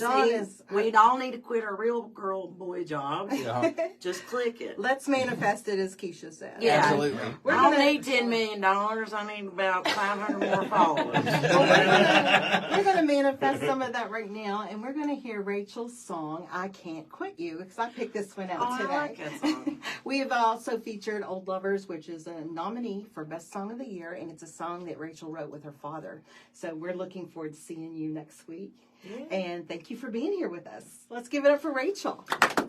We'd all need to quit our real girl boy jobs. Yeah. Just click it. Let's manifest it, as Keisha said. Yeah. Absolutely. I don't need $10 million. I need about 500 more followers. We're going to manifest some of that right now, and we're going to hear Rachel's song, I Can't Quit You, because I picked this one out today. I like that song. We have also featured Old Lovers, which is a nominee for Best Song of the Year, and it's a song that Rachel wrote with her father. So we're looking forward to seeing you next week. Yeah. And thank you for being here with us. Let's give it up for Rachel. Awesome.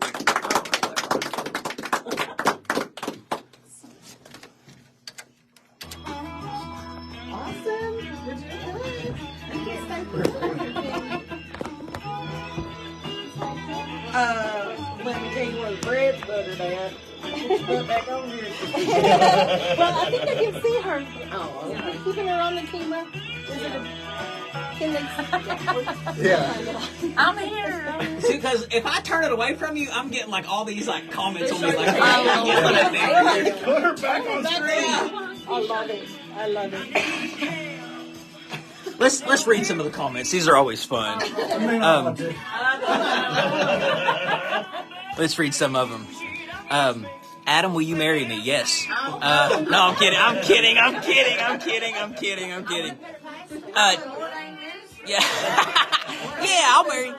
You're doing good. I can't stay Let me tell you where the bread's buttered at. Put back over here. Well, I think I can see her. Oh, okay. Keeping her on the camera. Is it a Yeah. I'm here. See, because if I turn it away from you, I'm getting like all these like comments on me like, Put her back on screen. I love it. I love it. Let's read some of the comments. These are always fun. Let's read some of them. Adam, will you marry me? Yes. No, I'm kidding. I'm kidding. Yeah. Yeah, I'll marry.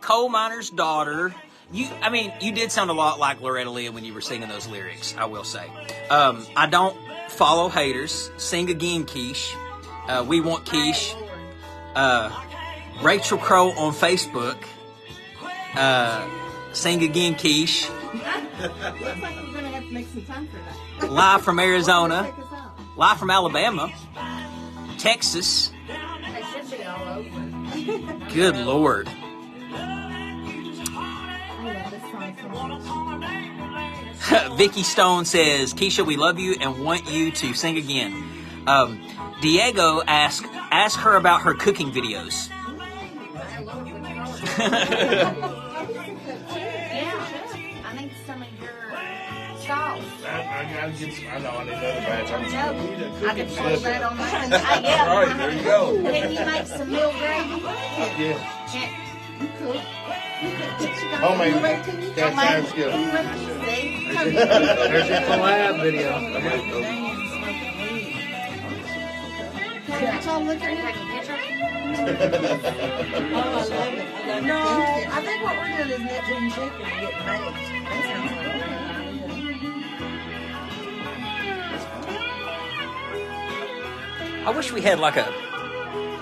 Coal miner's daughter. You did sound a lot like Loretta Lynn when you were singing those lyrics, I will say. I don't follow haters. Sing again, Quiche. We want Quiche. Rachel Crow on Facebook. Sing again, Quiche. Looks like we're going to have to make some time for that. Live from Arizona. Live from Alabama. Texas. Good Lord. Vicky Stone says, Keisha, we love you and want you to sing again. Diego ask her about her cooking videos. I need some of your sauce. I know I need another batch. I could pull that on mine. All right, there you go. Can you make some meal gravy? Yeah. You cook. Homemade. Got time skill. There's your collab video. No, I think what we're doing is nipping chicken and getting baked. I wish we had like a...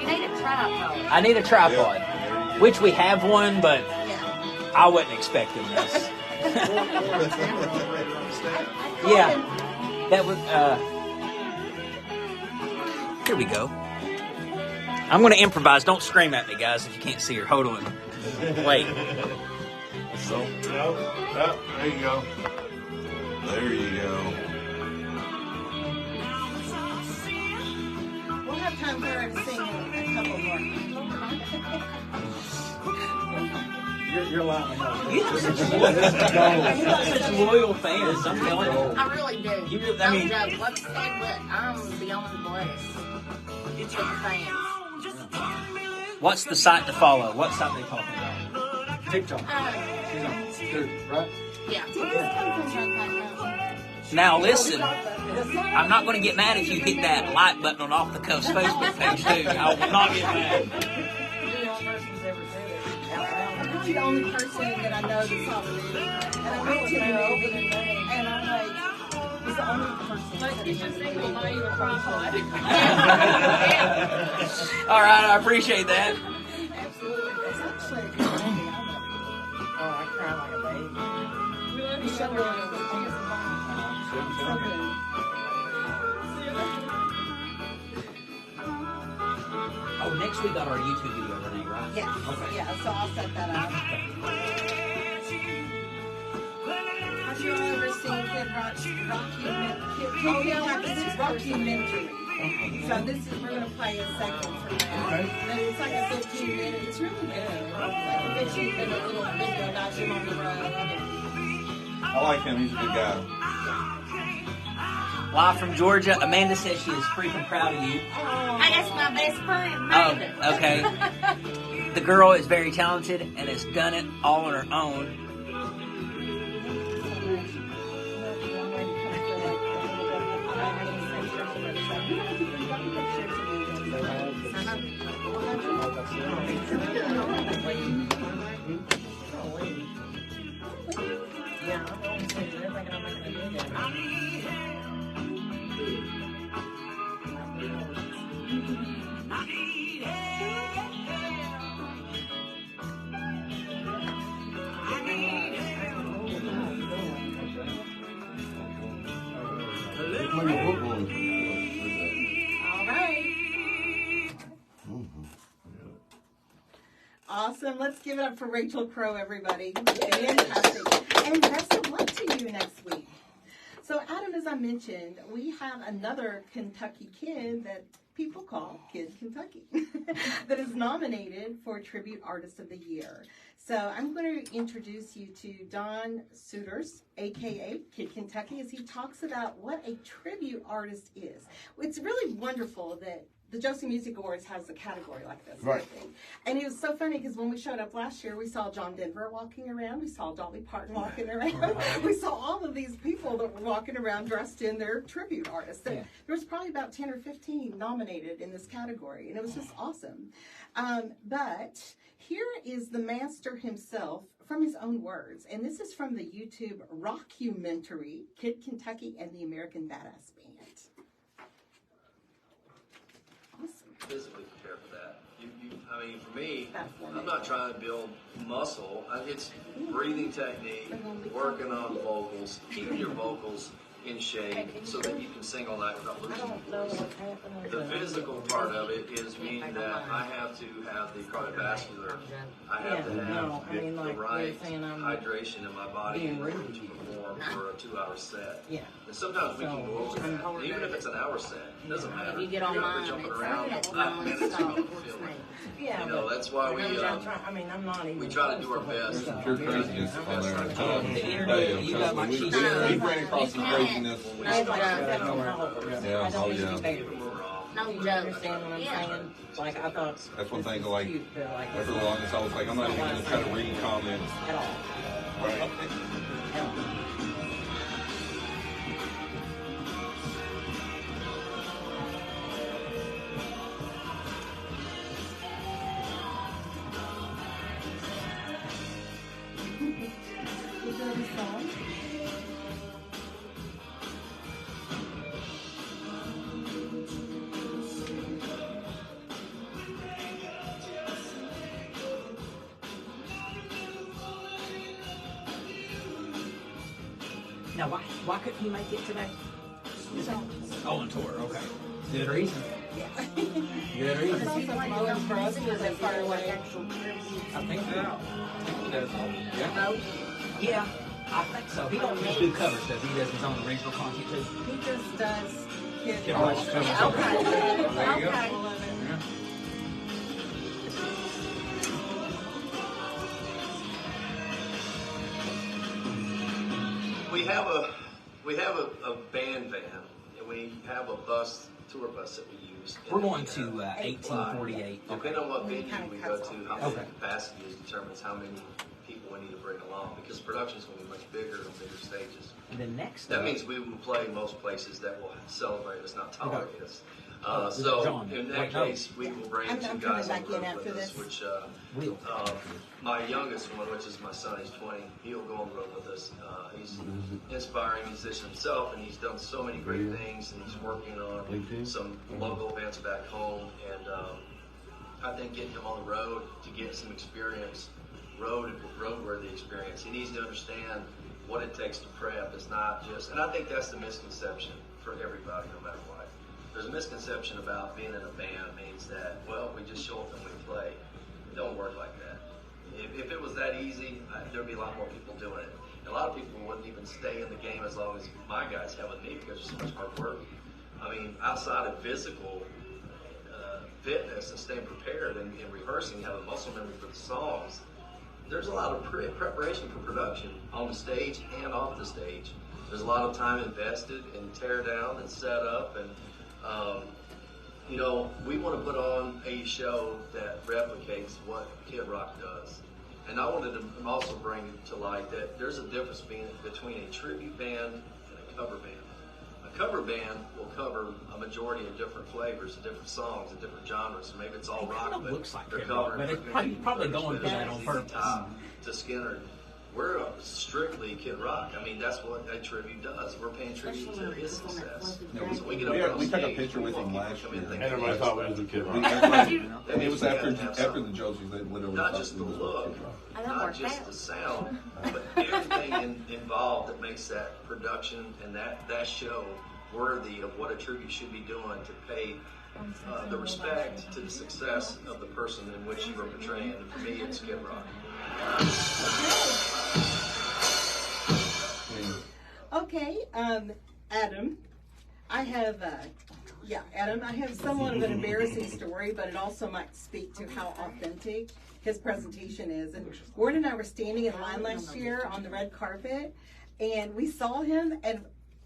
You need a tripod. I need a tripod. Which we have one, but I wasn't expecting this. Yeah. That was... Here we go. I'm going to improvise. Don't scream at me, guys, if you can't see her. Hold on. Wait. So, there you go. There you go. We'll have time for her to sing a couple more. You're lying. You have such loyal fans. I'm telling you. I really do. I mean, what's said, but I'm beyond blessed. It's for the fans. what's the site to follow? What site are they talking about? TikTok. Right? Yeah. Now listen, I'm not going to get mad if you hit that like button on Off the Cuff's Facebook page too. I will not get mad. I'm the only person that I know that's not religious. And I went to the movie, and I'm like, he's the only person that is single. Buy you a tripod. All right, I appreciate that. Absolutely. It's actually a Oh, I cry like a baby. We love each other. So good. Oh, next we got our YouTube video, Renee, right? Yeah. Okay. Yeah, so I'll set that up. Have you ever seen Kid Rockumentary? So this is, we're going to play a second from that. Okay. And it's like a 15-minute, it's really good. It's like a 15-minute little video about him on the road. I like him. He's a good guy. Live from Georgia, Amanda says she is freaking proud of you. That's my best friend, Amanda. Oh, okay. The girl is very talented and has done it all on her own. Awesome. Let's give it up for Rachel Crow, everybody. Fantastic. And best of luck to you next week. So, Adam, as I mentioned, we have another Kentucky kid that people call Kid Kentucky, that is nominated for Tribute Artist of the Year. So I'm going to introduce you to Don Souters, aka Kid Kentucky, as he talks about what a tribute artist is. It's really wonderful that the Josie Music Awards has a category like this. Right. And it was so funny because when we showed up last year, we saw John Denver walking around, we saw Dolly Parton walking around, we saw all of these people that were walking around dressed in their tribute artists. And there was probably about 10 or 15 nominated in this category, and it was just awesome. But here is the master himself from his own words, and this is from the YouTube rockumentary, Kid Kentucky and the American Badass Band. Physically prepare for that. I mean, for me, I'm not trying to build muscle. It's breathing technique, working on vocals, keeping your vocals in shape so that you can sing all night without losing your voice. The physical part of it is meaning that I have to have the cardiovascular, I have to have the right hydration in my body in order to perform for a 2-hour set. Yeah. And sometimes we can go over that. And even if it's an hour set, it doesn't matter. You get online, jumping it's around like 5 minutes, you're going to feel it. Yeah, You know, that's why we I'm not even. we try to do our best. Pure craziness on there. The internet, you got my We cheat ran across some craziness. I don't need to be buried. No, You understand what I'm saying? Like, I thought. That's one thing, like, cute, but, like, for the longest, I was like, I'm not even going to try to read comments. at all. Right. Is there a song? Now, why couldn't he make it today? Oh, on tour. Okay. Good reason. Good reason. Does he play drums for us, or is it far away? I think so. He does. Yeah. Yeah, I think so. He don't just do covers, does he? He does his own original content too. He just does Kid Kid Rock. Okay. There you go. Okay. We have a band van, and we have a tour bus that we use. We're going to 1848. Depending on what venue we go to, how big Okay. capacity is determines how many people we need to bring along, because production's going to be much bigger on bigger stages. And then next That up, means we will play most places that will celebrate us, not tolerate us. John, So in that wait, no. case, we will bring I'm two coming guys back on in the road after with us, this. which Wheel. my youngest one, which is my son, he's 20. He'll go on the road with us. He's an inspiring musician himself, and he's done so many great things, and he's working on some local events back home. And I think getting him on the road to get some experience, roadworthy experience, he needs to understand what it takes to prep. It's not just, and I think that's the misconception for everybody, no matter what. There's a misconception about being in a band means that, well, we just show up and we play. It don't work like that. If it was that easy, there'd be a lot more people doing it. And a lot of people wouldn't even stay in the game as long as my guys have with me, because there's so much hard work. I mean, outside of physical fitness and staying prepared and rehearsing, having muscle memory for the songs, there's a lot of preparation for production on the stage and off the stage. There's a lot of time invested in tear down and set up, and you know, we want to put on a show that replicates what Kid Rock does. And I wanted to also bring to light that there's a difference between a tribute band and a cover band. A cover band will cover a majority of different flavors, and different songs, and different genres. So maybe it's all rock, kind of but looks like they're Kid Rock, covering. but it's probably going for that on purpose. To Skinner. We're strictly Kid Rock. I mean, that's what a tribute does. We're paying tribute to his success. So we get up on We took a stage, picture with him last come in year. thinking, Everybody thought we was a Kid Rock. It was after the Josies, they literally not thought just we the was look, Kid Rock. not just the sound, but everything involved that makes that production and that show worthy of what a tribute should be doing to pay the respect to the success of the person in which you were portraying. And for me, it's Kid Rock. Okay, Adam, I have Yeah, Adam, I have somewhat of an embarrassing story, but it also might speak to how authentic his presentation is. And Ward and I were standing in line last year on the red carpet, and we saw him, and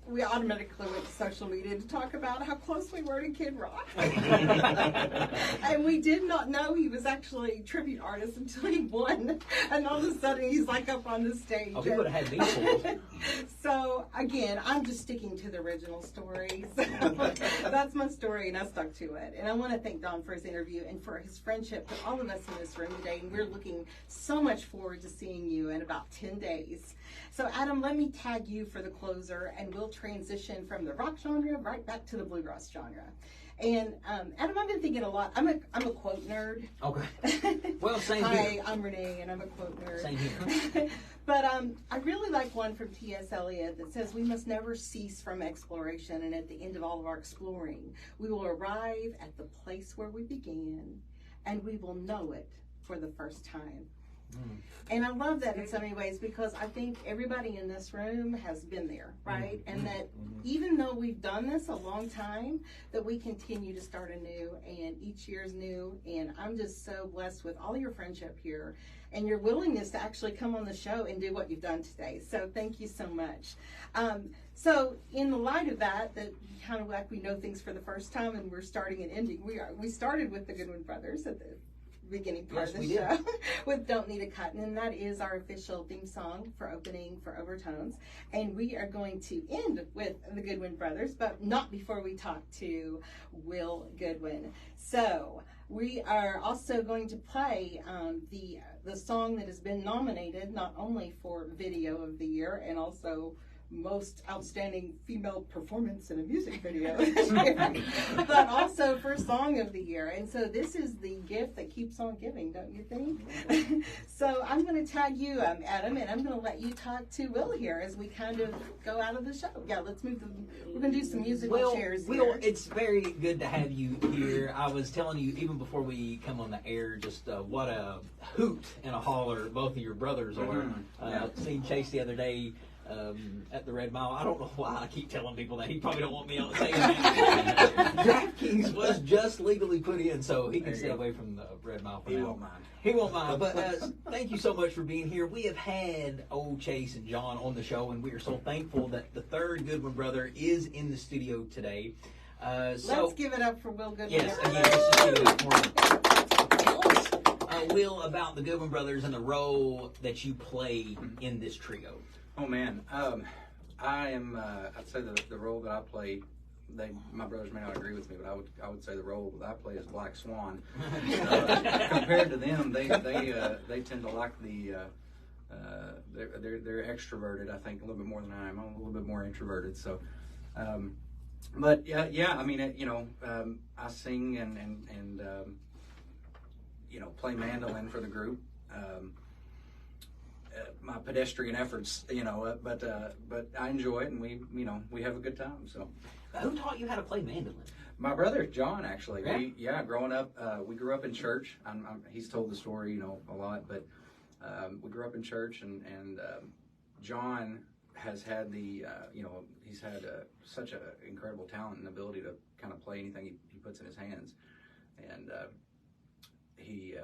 we automatically went to social media to talk about how close we were to Kid Rock. And we did not know he was actually a tribute artist until he won. And all of a sudden, he's like up on the stage. Oh, he would have had me fooled. So, again, I'm just sticking to the original story. So that's my story, and I stuck to it. And I want to thank Don for his interview and for his friendship with all of us in this room today. And we're looking so much forward to seeing you in about 10 days. So, Adam, let me tag you for the closer, and we'll transition from the rock genre right back to the bluegrass genre. And Adam, I've been thinking a lot. I'm a quote nerd. Okay. Well, same Hi, here. I'm Renee, and I'm a quote nerd. Same here. But I really like one from T.S. Eliot that says, "We must never cease from exploration, and at the end of all of our exploring, we will arrive at the place where we began, and we will know it for the first time." And I love that in so many ways, because I think everybody in this room has been there, right? And that even though we've done this a long time, that we continue to start anew, and each year's new. And I'm just so blessed with all your friendship here and your willingness to actually come on the show and do what you've done today. So thank you so much. So in the light of that kind of like we know things for the first time and we're starting and ending, we started with the Goodwin Brothers at the beginning part of the show with Don't Need a Cotton, and that is our official theme song for opening for Overtones. And we are going to end with the Goodwin Brothers, but not before we talk to Will Goodwin. So we are also going to play the song that has been nominated not only for Video of the Year and also most outstanding female performance in a music video this year, but also for Song of the Year. And so this is the gift that keeps on giving, don't you think? So I'm going to tag you, Adam, and I'm going to let you talk to Will here as we kind of go out of the show. Yeah, let's move we're going to do some musical chairs here. Will, it's very good to have you here. I was telling you even before we come on the air just what a hoot and a holler both of your brothers are. Seen Chase the other day at the Red Mile. I don't know why I keep telling people that. He probably don't want me on saying that. DraftKings was just legally put in, so he can stay away from the Red Mile for now. He won't mind. He won't mind. But thank you so much for being here. We have had old Chase and John on the show, and we are so thankful that the third Goodwin brother is in the studio today. Let's give it up for Will Goodwin. Yes, again, let's just give it up for him. Tell us, Will, about the Goodwin brothers and the role that you play in this trio. Oh man, I am. I'd say the role that I play. My brothers may not agree with me, but I would say the role that I play is Black Swan. Compared to them, they tend to like they're extroverted. I think a little bit more than I am. I'm a little bit more introverted. So, but yeah. I mean, I sing and play mandolin for the group. My pedestrian efforts, but I enjoy it, and we have a good time. So, who taught you how to play mandolin? My brother John, actually. Growing up, we grew up in church. He's told the story, a lot, but we grew up in church, and John has had he's had such an incredible talent and ability to kind of play anything he puts in his hands, and he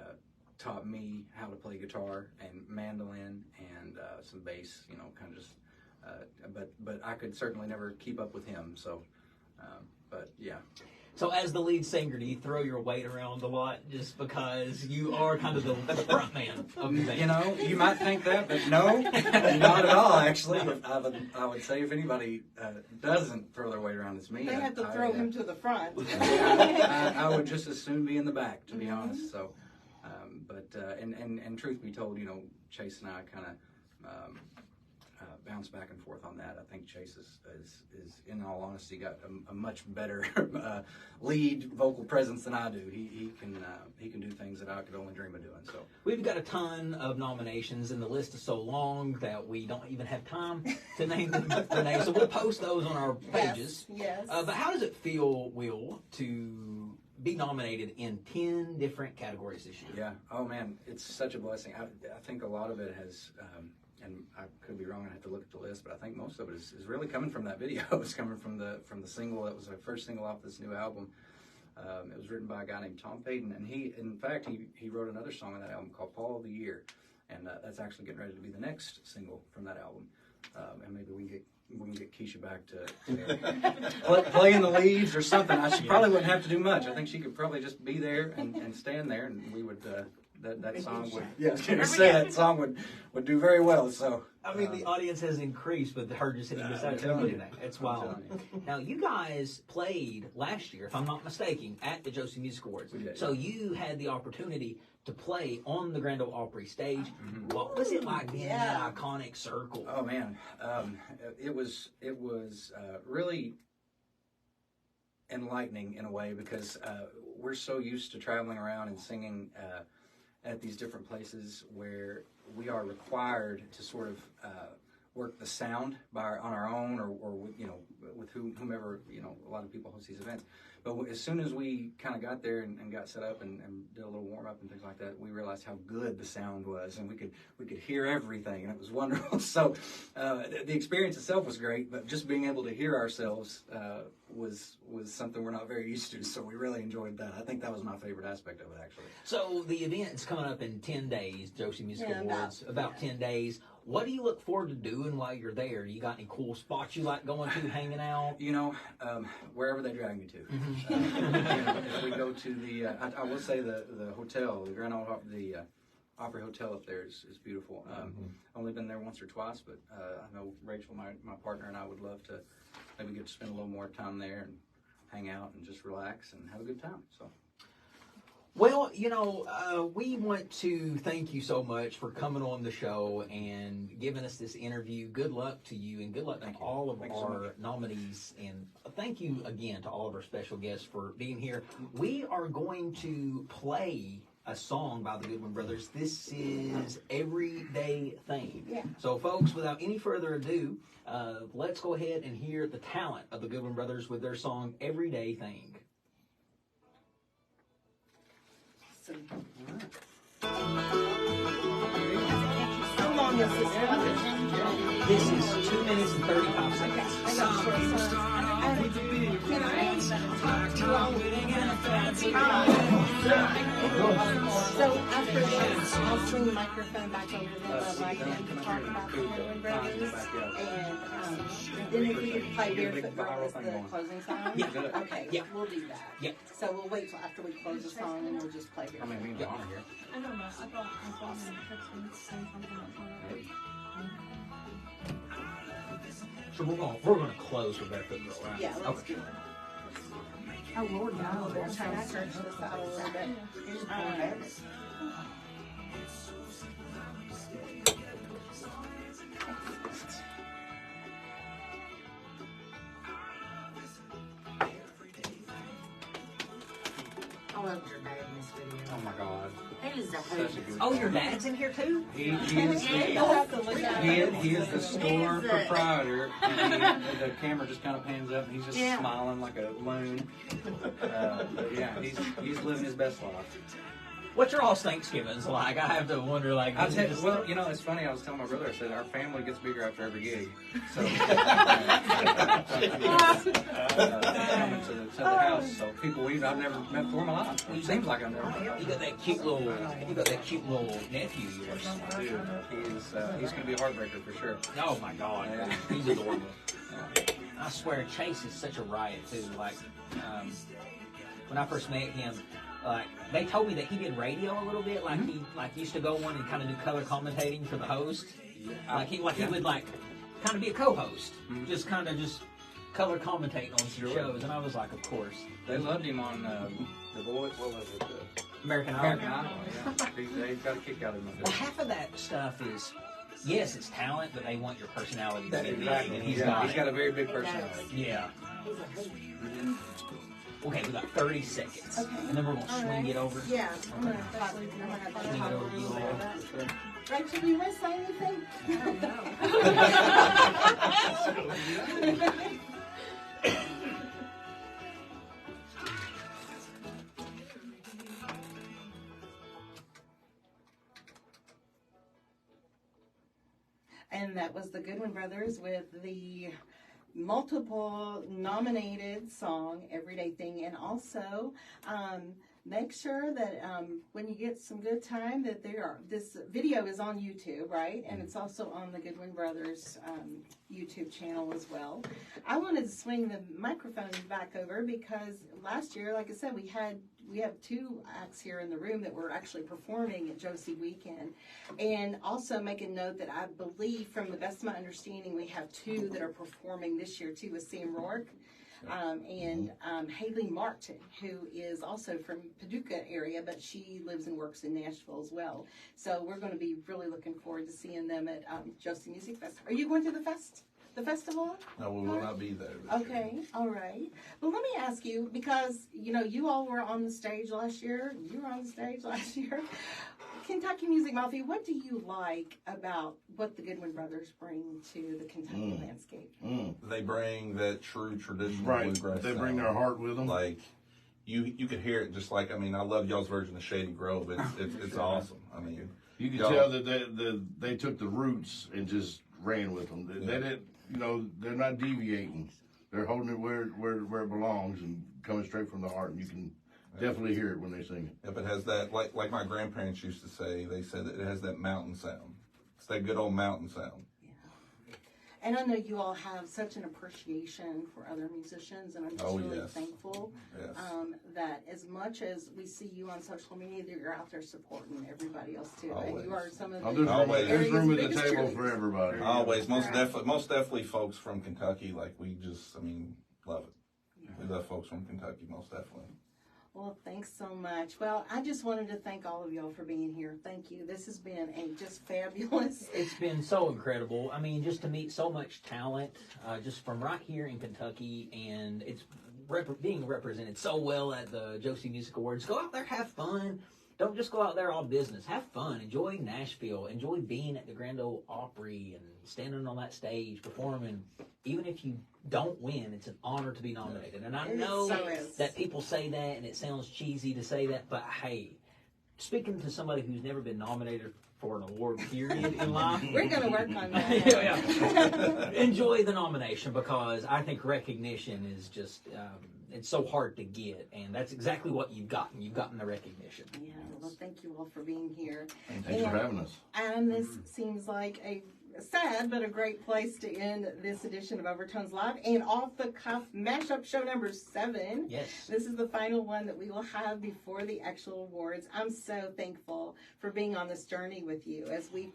taught me how to play guitar and mandolin and some bass, kind of just, but I could certainly never keep up with him. So, but yeah. So as the lead singer, do you throw your weight around a lot just because you are kind of the front man of the band? You might think that, but no, not at all, actually. I would say if anybody doesn't throw their weight around, it's me. They have to throw him to the front. I would just as soon be in the back, to be honest. So, and truth be told, Chase and I kind of bounce back and forth on that. I think Chase is in all honesty got a much better lead vocal presence than I do. He can do things that I could only dream of doing. So we've got a ton of nominations, and the list is so long that we don't even have time to name them, Renee. So we'll post those on our pages. Yes. But how does it feel, Will, to be nominated in 10 different categories this year? Yeah. Oh man, it's such a blessing. I think a lot of it has and I could be wrong. I have to look at the list, but I think most of it is really coming from that video. It's coming from the single that was our first single off this new album. It was written by a guy named Tom Payton, and he wrote another song on that album called Fall of the Year, and that's actually getting ready to be the next single from that album. And maybe we can get Keisha back to play in the leads or something. She probably wouldn't have to do much. I think she could probably just be there and stand there, and we would that song would that song would do very well. So I mean, the audience has increased, but her just hitting this out today. It's wild. Now, you guys played last year, if I'm not mistaken, at the Josie Music Awards. So you had the opportunity to play on the Grand Ole Opry stage. What was it like being in that iconic circle? Oh man, it was really enlightening in a way, because we're so used to traveling around and singing at these different places where we are required to sort of work the sound on our own, or with whomever, a lot of people host these events. But as soon as we kind of got there and got set up and did a little warm up and things like that, we realized how good the sound was, and we could hear everything, and it was wonderful. So the experience itself was great, but just being able to hear ourselves was something we're not very used to. So we really enjoyed that. I think that was my favorite aspect of it, actually. So the event's coming up in 10 days, Josie Music Awards, about 10 days. What do you look forward to doing while you're there? You got any cool spots you like going to, hanging out? Wherever they drag me to. If we go to the, I will say the hotel, the Grand Ole Opry Hotel up there is beautiful. Only been there once or twice, but I know Rachel, my partner, and I would love to maybe get to spend a little more time there and hang out and just relax and have a good time. So. Well, we want to thank you so much for coming on the show and giving us this interview. Good luck to you, and good luck to all of our nominees. And thank you again to all of our special guests for being here. We are going to play a song by the Goodwin Brothers. This is Everyday Thing. Yeah. So, folks, without any further ado, let's go ahead and hear the talent of the Goodwin Brothers with their song Everyday Thing. How long is this one? This is 2 minutes and 35 seconds. So after this, I'll swing the microphone back over there so I can talk about the Goodwin Brothers. And then if we play Barefoot Girl as the closing song? Yeah. Okay, Yeah. we'll do that. Yeah. So we'll wait till after we close the song and we'll just play Barefoot. I mean, we can get on here. I don't know. I thought him texted me saying something about Collab. So we're gonna close with Barefoot Girl, right? Yeah, let's do it. Oh Lord, no. We'll try to stretch this out a little bit. I loved your dad in this video. Oh my God. He is a hoot. Oh, your dad's in here too? He is the store proprietor. And the camera just kind of pans up, and he's just smiling like a loon. But yeah, he's living his best life. What's your all's Thanksgivings like? I have to wonder, like... Well, it's funny. I was telling my brother, I said, our family gets bigger after every gig. So, coming to the house. So people I've never met before in my life. It seems like I've never met. You got that cute little nephew of yours. Dude, he's going to be a heartbreaker for sure. Oh my God. Yeah. He's adorable. I swear, Chase is such a riot too. Like, when I first met him, like, they told me that he did radio a little bit. Like, he used to go on and kind of do color commentating for the host. Yeah. He would kind of be a co-host, just kind of color commentate on some shows. And I was like, of course. They loved him on The Voice. What was it? American Idol. Yeah. They got a kick out of him. Well, half of that stuff is, yes, it's talent, but they want your personality to be big. Exactly. And He's got a very big personality. Yeah. Okay, we got 30 seconds. Okay. And then we're going to swing it over. Yeah. I'm going to swing it over to you all. Rachel, do you want to say anything? I don't know. And that was the Goodwin Brothers with the multiple nominated song, Everyday Thing. And also, make sure that when you get some good time that this video is on YouTube, right? And it's also on the Goodwin Brothers YouTube channel as well. I wanted to swing the microphone back over because last year, like I said, we have 2 acts here in the room that were actually performing at Josie Weekend. And also make a note that I believe, from the best of my understanding, we have 2 that are performing this year too, with Sam Rourke. And Haley Martin, who is also from Paducah area, but she lives and works in Nashville as well. So we're going to be really looking forward to seeing them at Josie Music Fest. Are you going to the festival? No, we will not be there. Okay, all right. Well, let me ask you, because, you all were on the stage last year. You were on the stage last year. Kentucky Music Mafia, what do you like about what the Goodwin Brothers bring to the Kentucky landscape? They bring that true traditional bluegrass They bring sound. their heart with them. Like, you could hear it just like, I love y'all's version of Shady Grove. It's awesome. You can tell that they took the roots and just ran with them. They didn't, they're not deviating. They're holding it where it belongs and coming straight from the heart. And you can definitely hear it when they sing it. Yep, it has that, like my grandparents used to say, they said that it has that mountain sound. It's that good old mountain sound. Yeah. And I know you all have such an appreciation for other musicians, and I'm just really thankful that as much as we see you on social media, that you're out there supporting everybody else too. Always. And you are some of there's room at the table for everybody. Always. Most definitely folks from Kentucky, like we just, love it. We love folks from Kentucky, most definitely. Well, thanks so much. Well, I just wanted to thank all of y'all for being here. Thank you. This has been just fabulous. It's been so incredible. Just to meet so much talent, just from right here in Kentucky, and it's being represented so well at the Josie Music Awards. Go out there, have fun. Don't just go out there all business. Have fun. Enjoy Nashville. Enjoy being at the Grand Ole Opry and standing on that stage performing. Even if you don't win, it's an honor to be nominated. And I know that people say that and it sounds cheesy to say that, but hey, speaking to somebody who's never been nominated for an award period in life. We're going to work on that. Enjoy the nomination, because I think recognition is just, it's so hard to get, and that's exactly what you've gotten. You've gotten the recognition. Yeah, well, thank you all for being here. Thanks for having us. And this seems like a sad but a great place to end this edition of Overtones Live and Off the Cuff Mashup Show number 7. Yes. This is the final one that we will have before the actual awards. I'm so thankful for being on this journey with you, as we've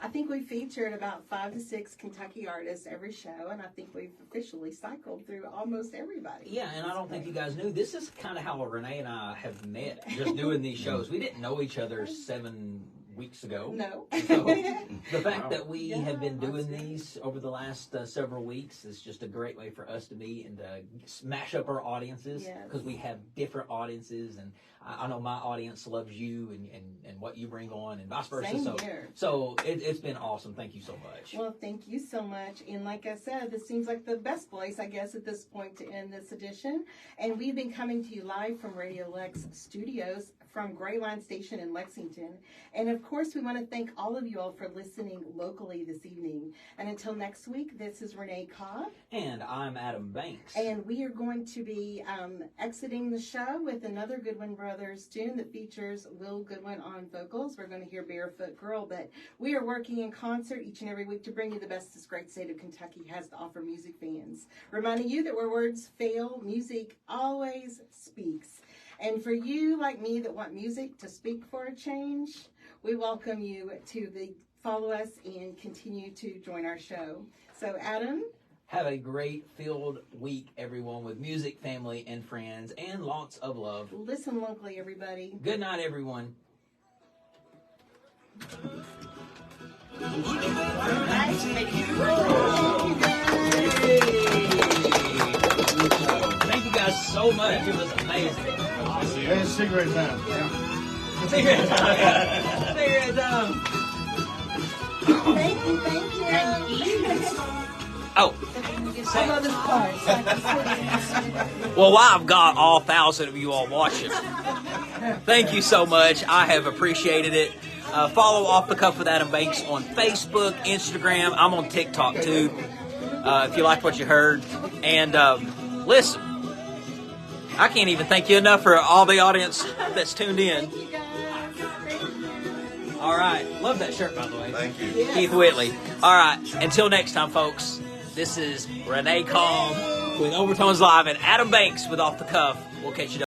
I think we featured about 5 to 6 Kentucky artists every show, and I think we've officially cycled through almost everybody. Yeah, and I don't think you guys knew, this is kind of how Renee and I have met, just doing these shows. We didn't know each other 7 weeks ago. No. So the fact that we have been doing these over the last several weeks is just a great way for us to meet and to smash up our audiences, because we have different audiences, and I know my audience loves you and what you bring on, and vice versa. Same here. So it's been awesome. Thank you so much. Well, thank you so much. And like I said, this seems like the best place, I guess, at this point to end this edition. And we've been coming to you live from radioLex Studios from Gray Line Station in Lexington. And of course, we want to thank all of you all for listening locally this evening. And until next week, this is Renee Cobb. And I'm Adam Banks. And we are going to be exiting the show with another Goodwin Brothers tune that features Will Goodwin on vocals. We're going to hear Barefoot Girl, but we are working in concert each and every week to bring you the best this great state of Kentucky has to offer music fans. Reminding you that where words fail, music always speaks. And for you, like me, that want music to speak for a change, we welcome you to follow us and continue to join our show. So, Adam? Have a great filled week, everyone, with music, family, and friends, and lots of love. Listen locally, everybody. Good night, everyone. Thank you guys so much. It was amazing. Hey, it's cigarette time. Cigarette time. Cigarette time. Thank you. Oh. I love this part. Well, I've got all 1,000 of you all watching. Thank you so much. I have appreciated it. Follow Off the Cuff with Adam Banks on Facebook, Instagram. I'm on TikTok too. If you liked what you heard. And listen, I can't even thank you enough for all the audience that's tuned in. All right. Love that shirt, by the way. Thank you. Yes. Keith Whitley. All right. Until next time, folks, this is Renee Cobb with Overtones Live and Adam Banks with Off the Cuff. We'll catch you.